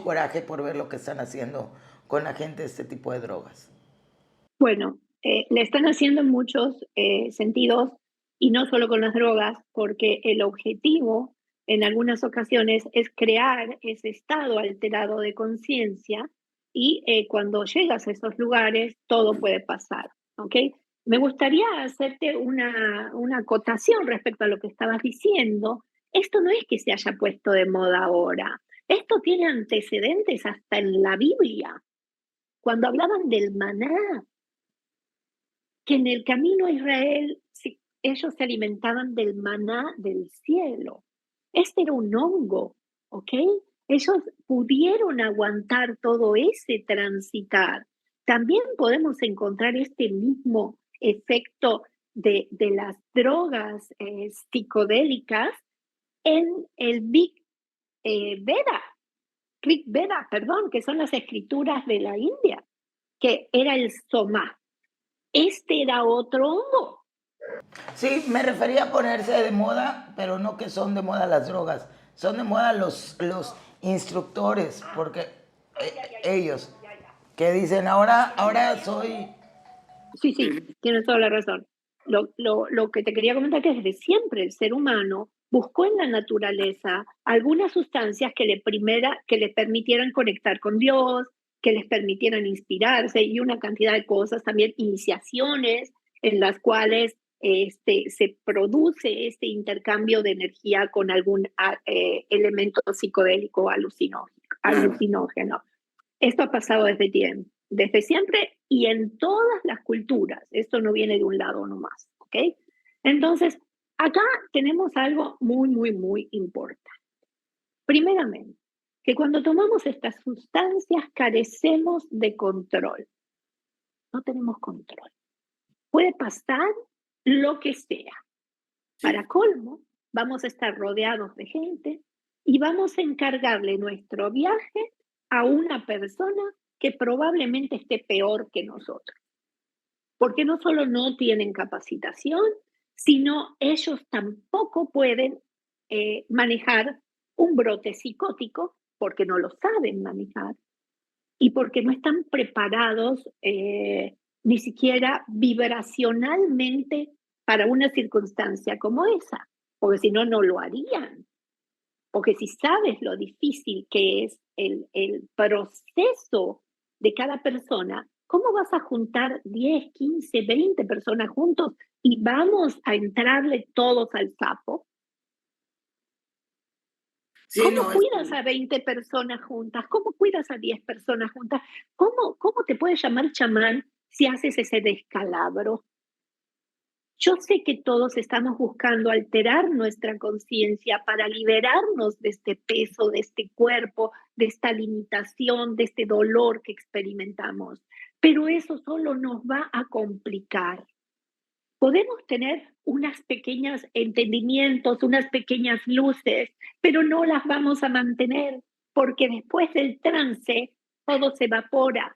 coraje por ver lo que están haciendo con la gente de este tipo de drogas. Bueno, le están haciendo en muchos sentidos y no solo con las drogas, porque el objetivo en algunas ocasiones es crear ese estado alterado de conciencia y cuando llegas a esos lugares todo puede pasar, ¿ok? Me gustaría hacerte una acotación respecto a lo que estabas diciendo. Esto no es que se haya puesto de moda ahora. Esto tiene antecedentes hasta en la Biblia, cuando hablaban del maná, que en el camino a Israel ellos se alimentaban del maná del cielo. Este era un hongo, ¿ok? Ellos pudieron aguantar todo ese transitar. También podemos encontrar este mismo efecto de las drogas psicodélicas en el Veda, Rig Veda, perdón, que son las escrituras de la India, que era el Soma. Este era otro hongo. Sí, me refería a ponerse de moda, pero no que son de moda las drogas, son de moda los instructores, porque ellos que dicen, ahora soy... Sí, tienes toda la razón. Lo que te quería comentar que desde siempre el ser humano buscó en la naturaleza algunas sustancias que le permitieran conectar con Dios, que les permitieran inspirarse y una cantidad de cosas, también iniciaciones en las cuales se produce este intercambio de energía con algún elemento psicodélico alucinógeno. Esto ha pasado desde siempre y en todas las culturas. Esto no viene de un lado nomás, ¿ok? Entonces, acá tenemos algo muy, muy, muy importante. Primeramente, que cuando tomamos estas sustancias carecemos de control. No tenemos control. Puede pasar lo que sea. Para colmo, vamos a estar rodeados de gente y vamos a encargarle nuestro viaje a una persona que probablemente esté peor que nosotros. Porque no solo no tienen capacitación, sino ellos tampoco pueden manejar un brote psicótico porque no lo saben manejar y porque no están preparados ni siquiera vibracionalmente para una circunstancia como esa, porque si no, no lo harían. Porque si sabes lo difícil que es el proceso de cada persona, ¿cómo vas a juntar 10, 15, 20 personas juntos y vamos a entrarle todos al sapo? Sí, ¿Cómo no, cuidas a 20 personas juntas? ¿Cómo cuidas a 10 personas juntas? ¿Cómo te puedes llamar chamán si haces ese descalabro? Yo sé que todos estamos buscando alterar nuestra conciencia para liberarnos de este peso, de este cuerpo, de esta limitación, de este dolor que experimentamos, pero eso solo nos va a complicar. Podemos tener unas pequeñas entendimientos, unas pequeñas luces, pero no las vamos a mantener porque después del trance todo se evapora,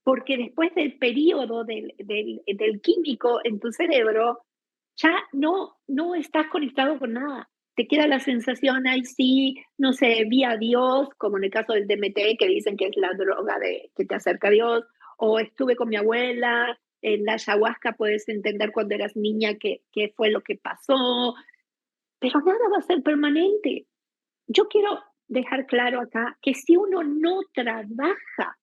porque después del periodo del químico en tu cerebro ya no estás conectado con nada. Te queda la sensación, ay sí, no sé, vi a Dios, como en el caso del DMT, que dicen que es la droga que te acerca a Dios, o estuve con mi abuela, en la ayahuasca puedes entender cuando eras niña qué fue lo que pasó, pero nada va a ser permanente. Yo quiero dejar claro acá que si uno no trabaja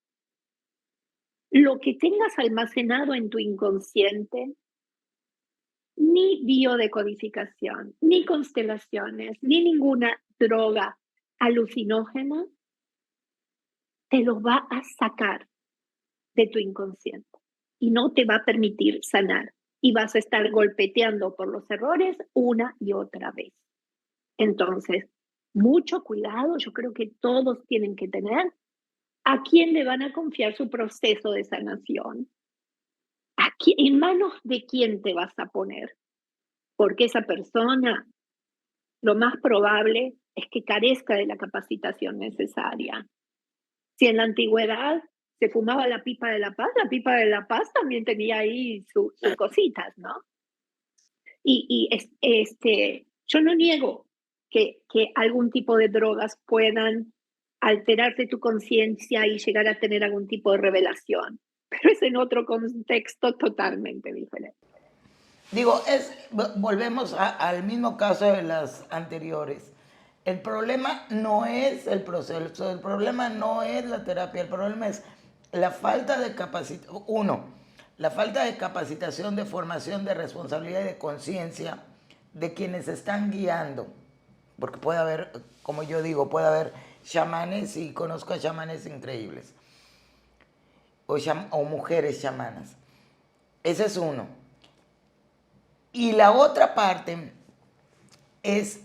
lo que tengas almacenado en tu inconsciente, ni biodecodificación, ni constelaciones, ni ninguna droga alucinógena te lo va a sacar de tu inconsciente y no te va a permitir sanar y vas a estar golpeteando por los errores una y otra vez. Entonces, mucho cuidado, yo creo que todos tienen que tener a quién le van a confiar su proceso de sanación. ¿En manos de quién te vas a poner? Porque esa persona, lo más probable es que carezca de la capacitación necesaria. Si en la antigüedad se fumaba la pipa de la paz también tenía ahí sus cositas, ¿no? Yo no niego que algún tipo de drogas puedan alterarte tu conciencia y llegar a tener algún tipo de revelación, pero es en otro contexto totalmente diferente. Digo, volvemos al mismo caso de las anteriores. El problema no es el proceso, el problema no es la terapia, el problema es la falta de capacitación. Uno, la falta de capacitación, de formación, de responsabilidad y de conciencia de quienes están guiando. Porque puede haber, como yo digo, puede haber chamanes y conozco a chamanes increíbles. O mujeres chamanas. Ese es uno. Y la otra parte es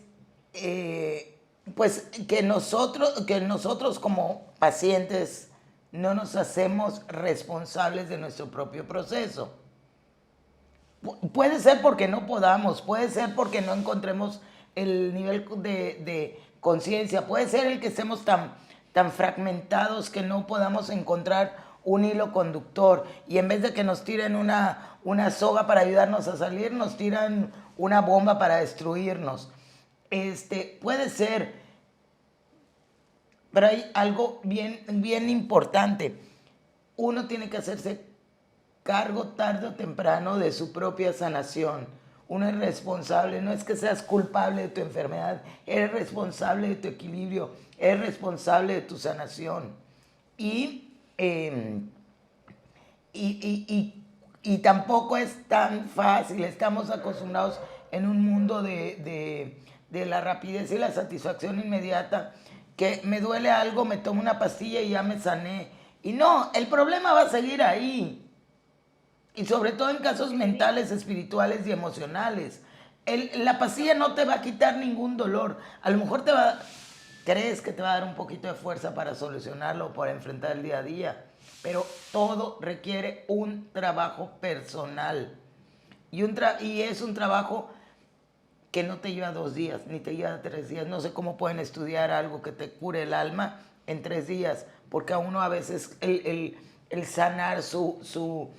pues que nosotros como pacientes no nos hacemos responsables de nuestro propio proceso. Puede ser porque no podamos, puede ser porque no encontremos el nivel de conciencia, puede ser el que estemos tan fragmentados que no podamos encontrar un hilo conductor y en vez de que nos tiren una soga para ayudarnos a salir, nos tiran una bomba para destruirnos. Puede ser, pero hay algo bien importante. Uno tiene que hacerse cargo tarde o temprano de su propia sanación. Uno es responsable, no es que seas culpable de tu enfermedad, eres responsable de tu equilibrio, eres responsable de tu sanación. Y tampoco es tan fácil, estamos acostumbrados en un mundo de la rapidez y la satisfacción inmediata, que me duele algo, me tomo una pastilla y ya me sané. Y no, el problema va a seguir ahí. Y sobre todo en casos mentales, espirituales y emocionales. La pastilla no te va a quitar ningún dolor. A lo mejor crees que te va a dar un poquito de fuerza para solucionarlo o para enfrentar el día a día. Pero todo requiere un trabajo personal. Y es un trabajo que no te lleva 2 días, ni te lleva 3 días. No sé cómo pueden estudiar algo que te cure el alma en 3 días. Porque a uno a veces el sanar su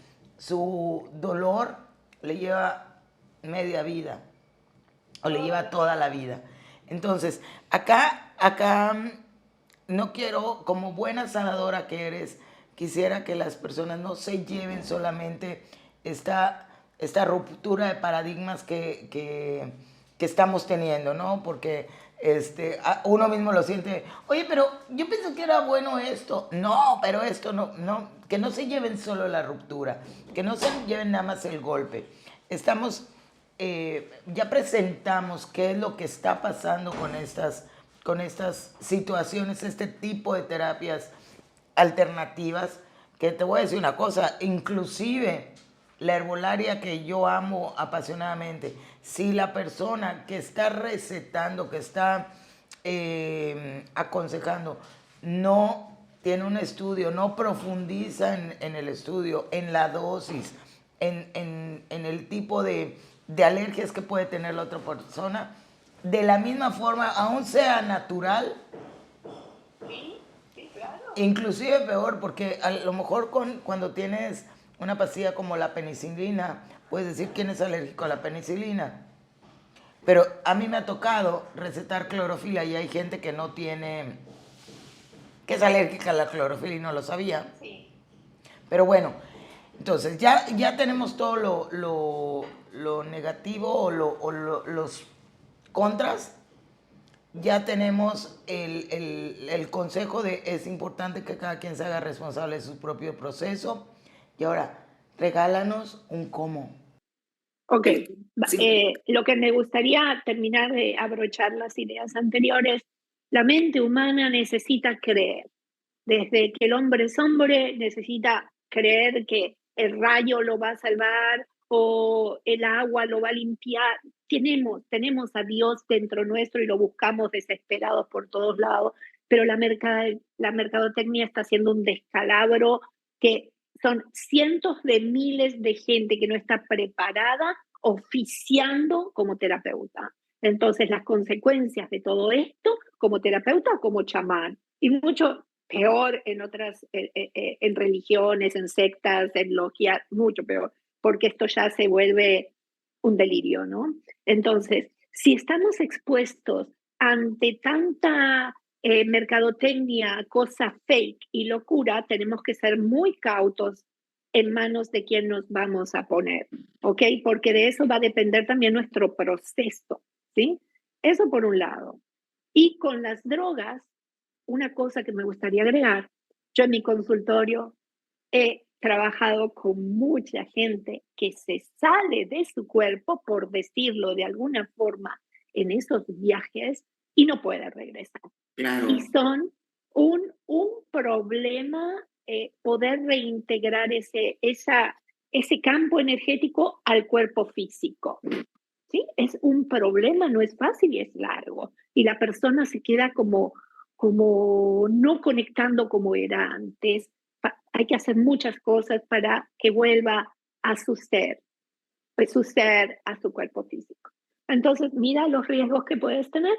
dolor le lleva media vida o le lleva toda la vida. Entonces, acá no quiero, como buena sanadora que eres, quisiera que las personas no se lleven solamente esta ruptura de paradigmas que estamos teniendo, ¿no? Porque uno mismo lo siente, oye, pero yo pensé que era bueno esto. No, pero esto no, que no se lleven solo la ruptura, que no se lleven nada más el golpe. Ya presentamos qué es lo que está pasando con estas situaciones, este tipo de terapias alternativas, que te voy a decir una cosa, inclusive la herbolaria que yo amo apasionadamente, si la persona que está recetando, que está aconsejando, no tiene un estudio, no profundiza en el estudio, en la dosis, en el tipo de alergias que puede tener la otra persona, de la misma forma, aún sea natural, inclusive peor, porque a lo mejor cuando tienes una pastilla como la penicilina, puedes decir quién es alérgico a la penicilina. Pero a mí me ha tocado recetar clorofila y hay gente que no tiene, que es alérgica a la clorofila y no lo sabía. Sí. Pero bueno, entonces ya tenemos todo lo negativo o los contras. Ya tenemos el consejo de es importante que cada quien se haga responsable de su propio proceso. Y ahora, regálanos un cómo. Ok, Sí. lo que me gustaría terminar de abrochar las ideas anteriores, la mente humana necesita creer. Desde que el hombre es hombre, necesita creer que el rayo lo va a salvar o el agua lo va a limpiar. Tenemos a Dios dentro nuestro y lo buscamos desesperados por todos lados, pero la mercadotecnia está haciendo un descalabro que son cientos de miles de gente que no está preparada oficiando como terapeuta. Entonces, las consecuencias de todo esto, como terapeuta o como chamán, y mucho peor en otras, en religiones, en sectas, en logias, mucho peor, porque esto ya se vuelve un delirio, ¿no? Entonces, si estamos expuestos ante tanta mercadotecnia, cosa fake y locura, tenemos que ser muy cautos en manos de quién nos vamos a poner, ¿ok? Porque de eso va a depender también nuestro proceso, ¿sí? Eso por un lado. Y con las drogas, una cosa que me gustaría agregar, yo en mi consultorio he trabajado con mucha gente que se sale de su cuerpo, por decirlo de alguna forma, en esos viajes y no puede regresar. claro, y son un problema poder reintegrar ese campo energético al cuerpo físico. ¿Sí? Es un problema, no es fácil y es largo. Y la persona se queda como no conectando como era antes. Hay que hacer muchas cosas para que vuelva a su ser, a su cuerpo físico. Entonces, mira los riesgos que puedes tener.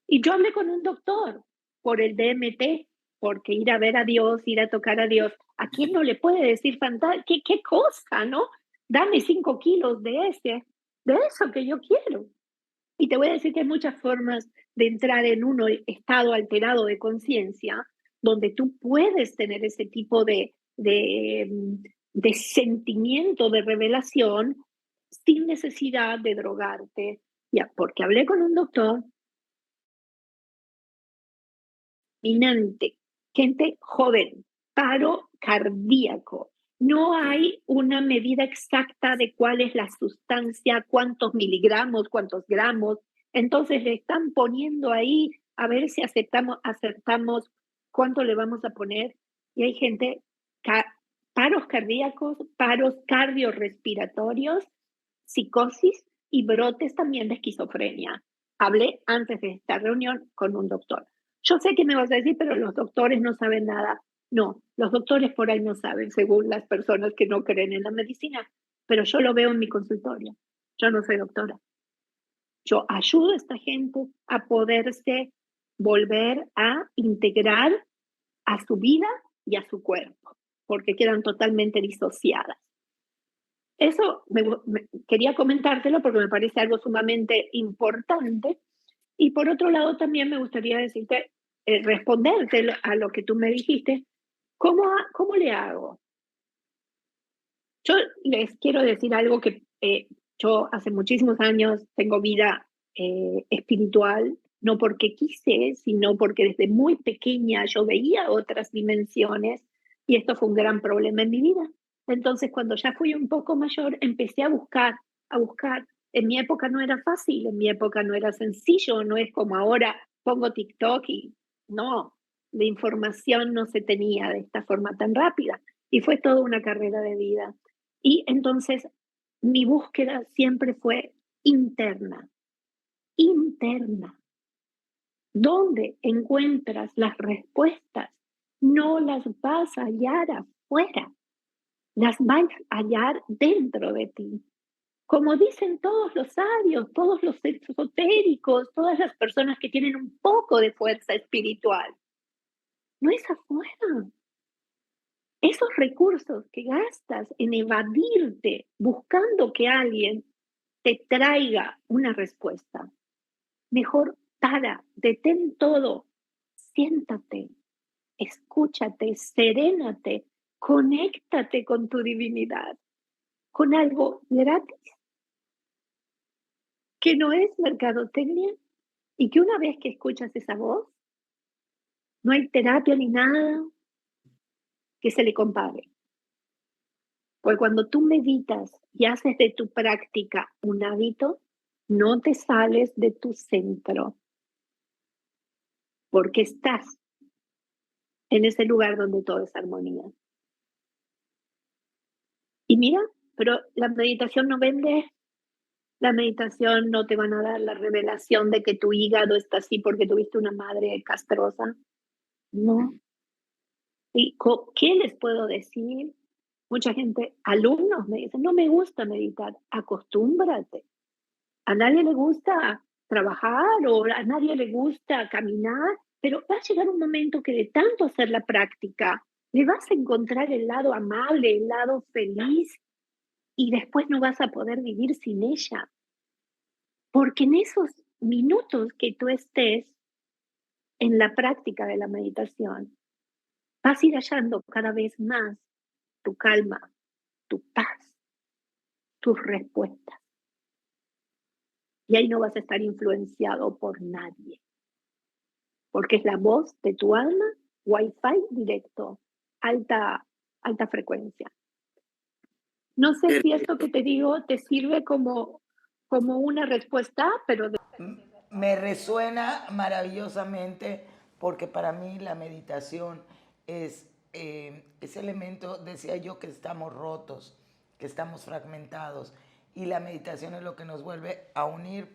Y yo hablé con un doctor por el DMT, porque ir a ver a Dios, ir a tocar a Dios, ¿a quién no le puede decir fantasma? ¿Qué cosa, no? Dame 5 kilos de eso que yo quiero. Y te voy a decir que hay muchas formas de entrar en un estado alterado de conciencia donde tú puedes tener ese tipo de sentimiento de revelación sin necesidad de drogarte. Ya, porque hablé con un doctor eminente, gente joven, paro cardíaco. No hay una medida exacta de cuál es la sustancia, cuántos miligramos, cuántos gramos. Entonces le están poniendo ahí a ver si aceptamos cuánto le vamos a poner. Y hay gente, paros cardíacos, paros cardiorrespiratorios, psicosis y brotes también de esquizofrenia. Hablé antes de esta reunión con un doctor. Yo sé que me vas a decir, pero los doctores no saben nada. No, los doctores por ahí no saben, según las personas que no creen en la medicina, pero yo lo veo en mi consultorio. Yo no soy doctora. Yo ayudo a esta gente a poderse volver a integrar a su vida y a su cuerpo, porque quedan totalmente disociadas. Eso quería comentártelo porque me parece algo sumamente importante. Y por otro lado, también me gustaría decirte, responderte a lo que tú me dijiste, ¿cómo le hago? Yo les quiero decir algo que yo hace muchísimos años tengo vida espiritual, no porque quise, sino porque desde muy pequeña yo veía otras dimensiones y esto fue un gran problema en mi vida. Entonces, cuando ya fui un poco mayor, empecé a buscar. En mi época no era fácil, en mi época no era sencillo, no es como ahora pongo TikTok y no, la información no se tenía de esta forma tan rápida. Y fue toda una carrera de vida. Y entonces mi búsqueda siempre fue interna, interna. ¿Dónde encuentras las respuestas? No las vas a hallar afuera, las vas a hallar dentro de ti. Como dicen todos los sabios, todos los esotéricos, todas las personas que tienen un poco de fuerza espiritual, no es afuera. Esos recursos que gastas en evadirte buscando que alguien te traiga una respuesta, mejor detén todo, siéntate, escúchate, serénate, conéctate con tu divinidad, con algo gratis, que no es mercadotecnia y que una vez que escuchas esa voz, no hay terapia ni nada que se le compare. Porque cuando tú meditas y haces de tu práctica un hábito, no te sales de tu centro, porque estás en ese lugar donde todo es armonía. Y mira, pero la meditación no vende, la meditación no te van a dar la revelación de que tu hígado está así porque tuviste una madre castrosa. No. ¿Y qué les puedo decir? Mucha gente, alumnos me dicen, no me gusta meditar, acostúmbrate. A nadie le gusta trabajar o a nadie le gusta caminar, pero va a llegar un momento que de tanto hacer la práctica, le vas a encontrar el lado amable, el lado feliz y después no vas a poder vivir sin ella. Porque en esos minutos que tú estés en la práctica de la meditación, vas a ir hallando cada vez más tu calma, tu paz, tus respuestas. Y ahí no vas a estar influenciado por nadie, porque es la voz de tu alma, Wi-Fi directo, alta frecuencia. No sé si esto que te digo te sirve como una respuesta, pero Me resuena maravillosamente porque para mí la meditación es ese elemento, decía yo, que estamos rotos, que estamos fragmentados, y la meditación es lo que nos vuelve a unir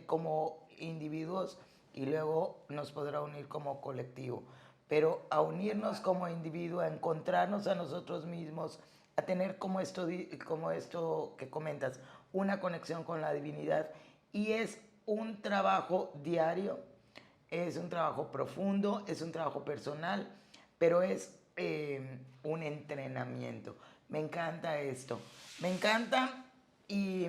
como individuos y luego nos podrá unir como colectivo. Pero a unirnos como individuo, a encontrarnos a nosotros mismos, a tener como esto que comentas, una conexión con la divinidad. Y es un trabajo diario, es un trabajo profundo, es un trabajo personal, pero es un entrenamiento. Me encanta esto. Me encanta y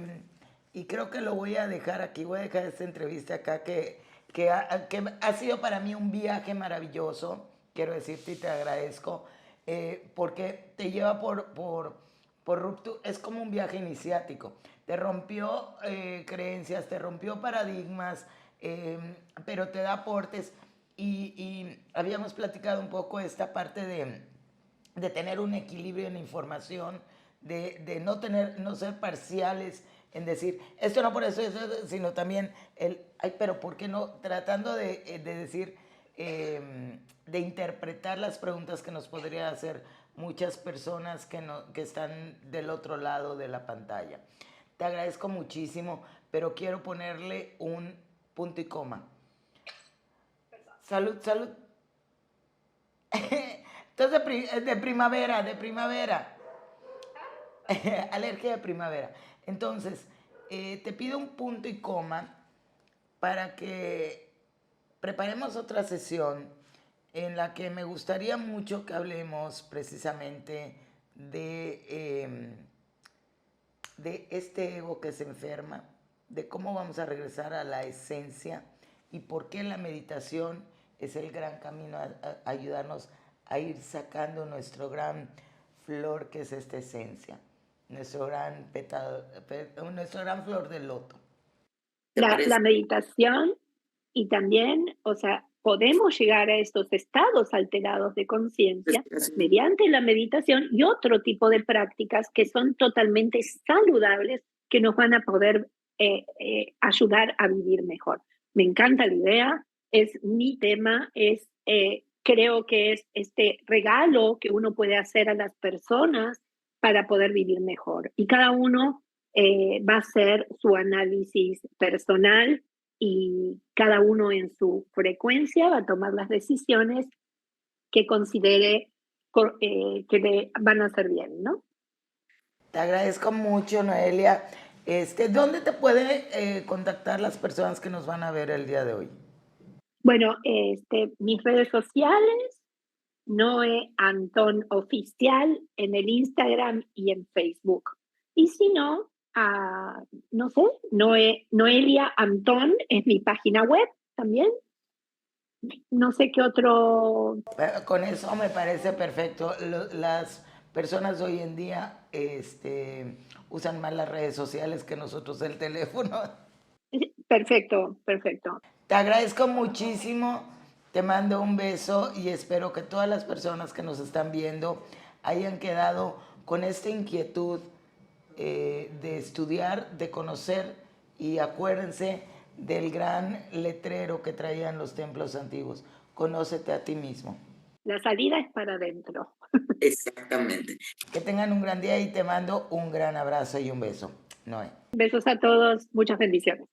creo que lo voy a dejar aquí, voy a dejar esta entrevista acá que ha sido para mí un viaje maravilloso, quiero decirte y te agradezco, porque te lleva por ruptura, es como un viaje iniciático, te rompió creencias, te rompió paradigmas, pero te da aportes y habíamos platicado un poco esta parte de tener un equilibrio en la información, de no ser parciales en decir, esto no por eso, sino también ay, pero ¿por qué no? Tratando de decir, de interpretar las preguntas que nos podría hacer muchas personas que están del otro lado de la pantalla. Te agradezco muchísimo, pero quiero ponerle un punto y coma. Salud, salud. Entonces, de primavera, de primavera. Alergia de primavera. Entonces, te pido un punto y coma para que preparemos otra sesión en la que me gustaría mucho que hablemos precisamente de este ego que se enferma, de cómo vamos a regresar a la esencia y por qué la meditación es el gran camino a ayudarnos a ir sacando nuestro gran flor que es esta esencia, nuestro gran nuestra gran flor de loto. ¿Te parece? La meditación y también, o sea, podemos llegar a estos estados alterados de conciencia Respiración. mediante la meditación y otro tipo de prácticas que son totalmente saludables, que nos van a poder ayudar a vivir mejor. Me encanta la idea, es mi tema, creo que es este regalo que uno puede hacer a las personas para poder vivir mejor. Y cada uno va a hacer su análisis personal y cada uno en su frecuencia va a tomar las decisiones que considere que le van a hacer bien, ¿no? Te agradezco mucho, Noelia. ¿Dónde te puede contactar las personas que nos van a ver el día de hoy? Bueno, mis redes sociales, Noe Antón Oficial en el Instagram y en Facebook. Y si no, no sé, Noelia Antón es mi página web también. No sé qué otro. Con eso me parece perfecto. Las personas de hoy en día usan más las redes sociales que nosotros el teléfono. Perfecto, perfecto. Te agradezco muchísimo, te mando un beso y espero que todas las personas que nos están viendo hayan quedado con esta inquietud de estudiar, de conocer y acuérdense del gran letrero que traían los templos antiguos. Conócete a ti mismo. La salida es para adentro. Exactamente. Que tengan un gran día y te mando un gran abrazo y un beso. Noé. Besos a todos, muchas bendiciones.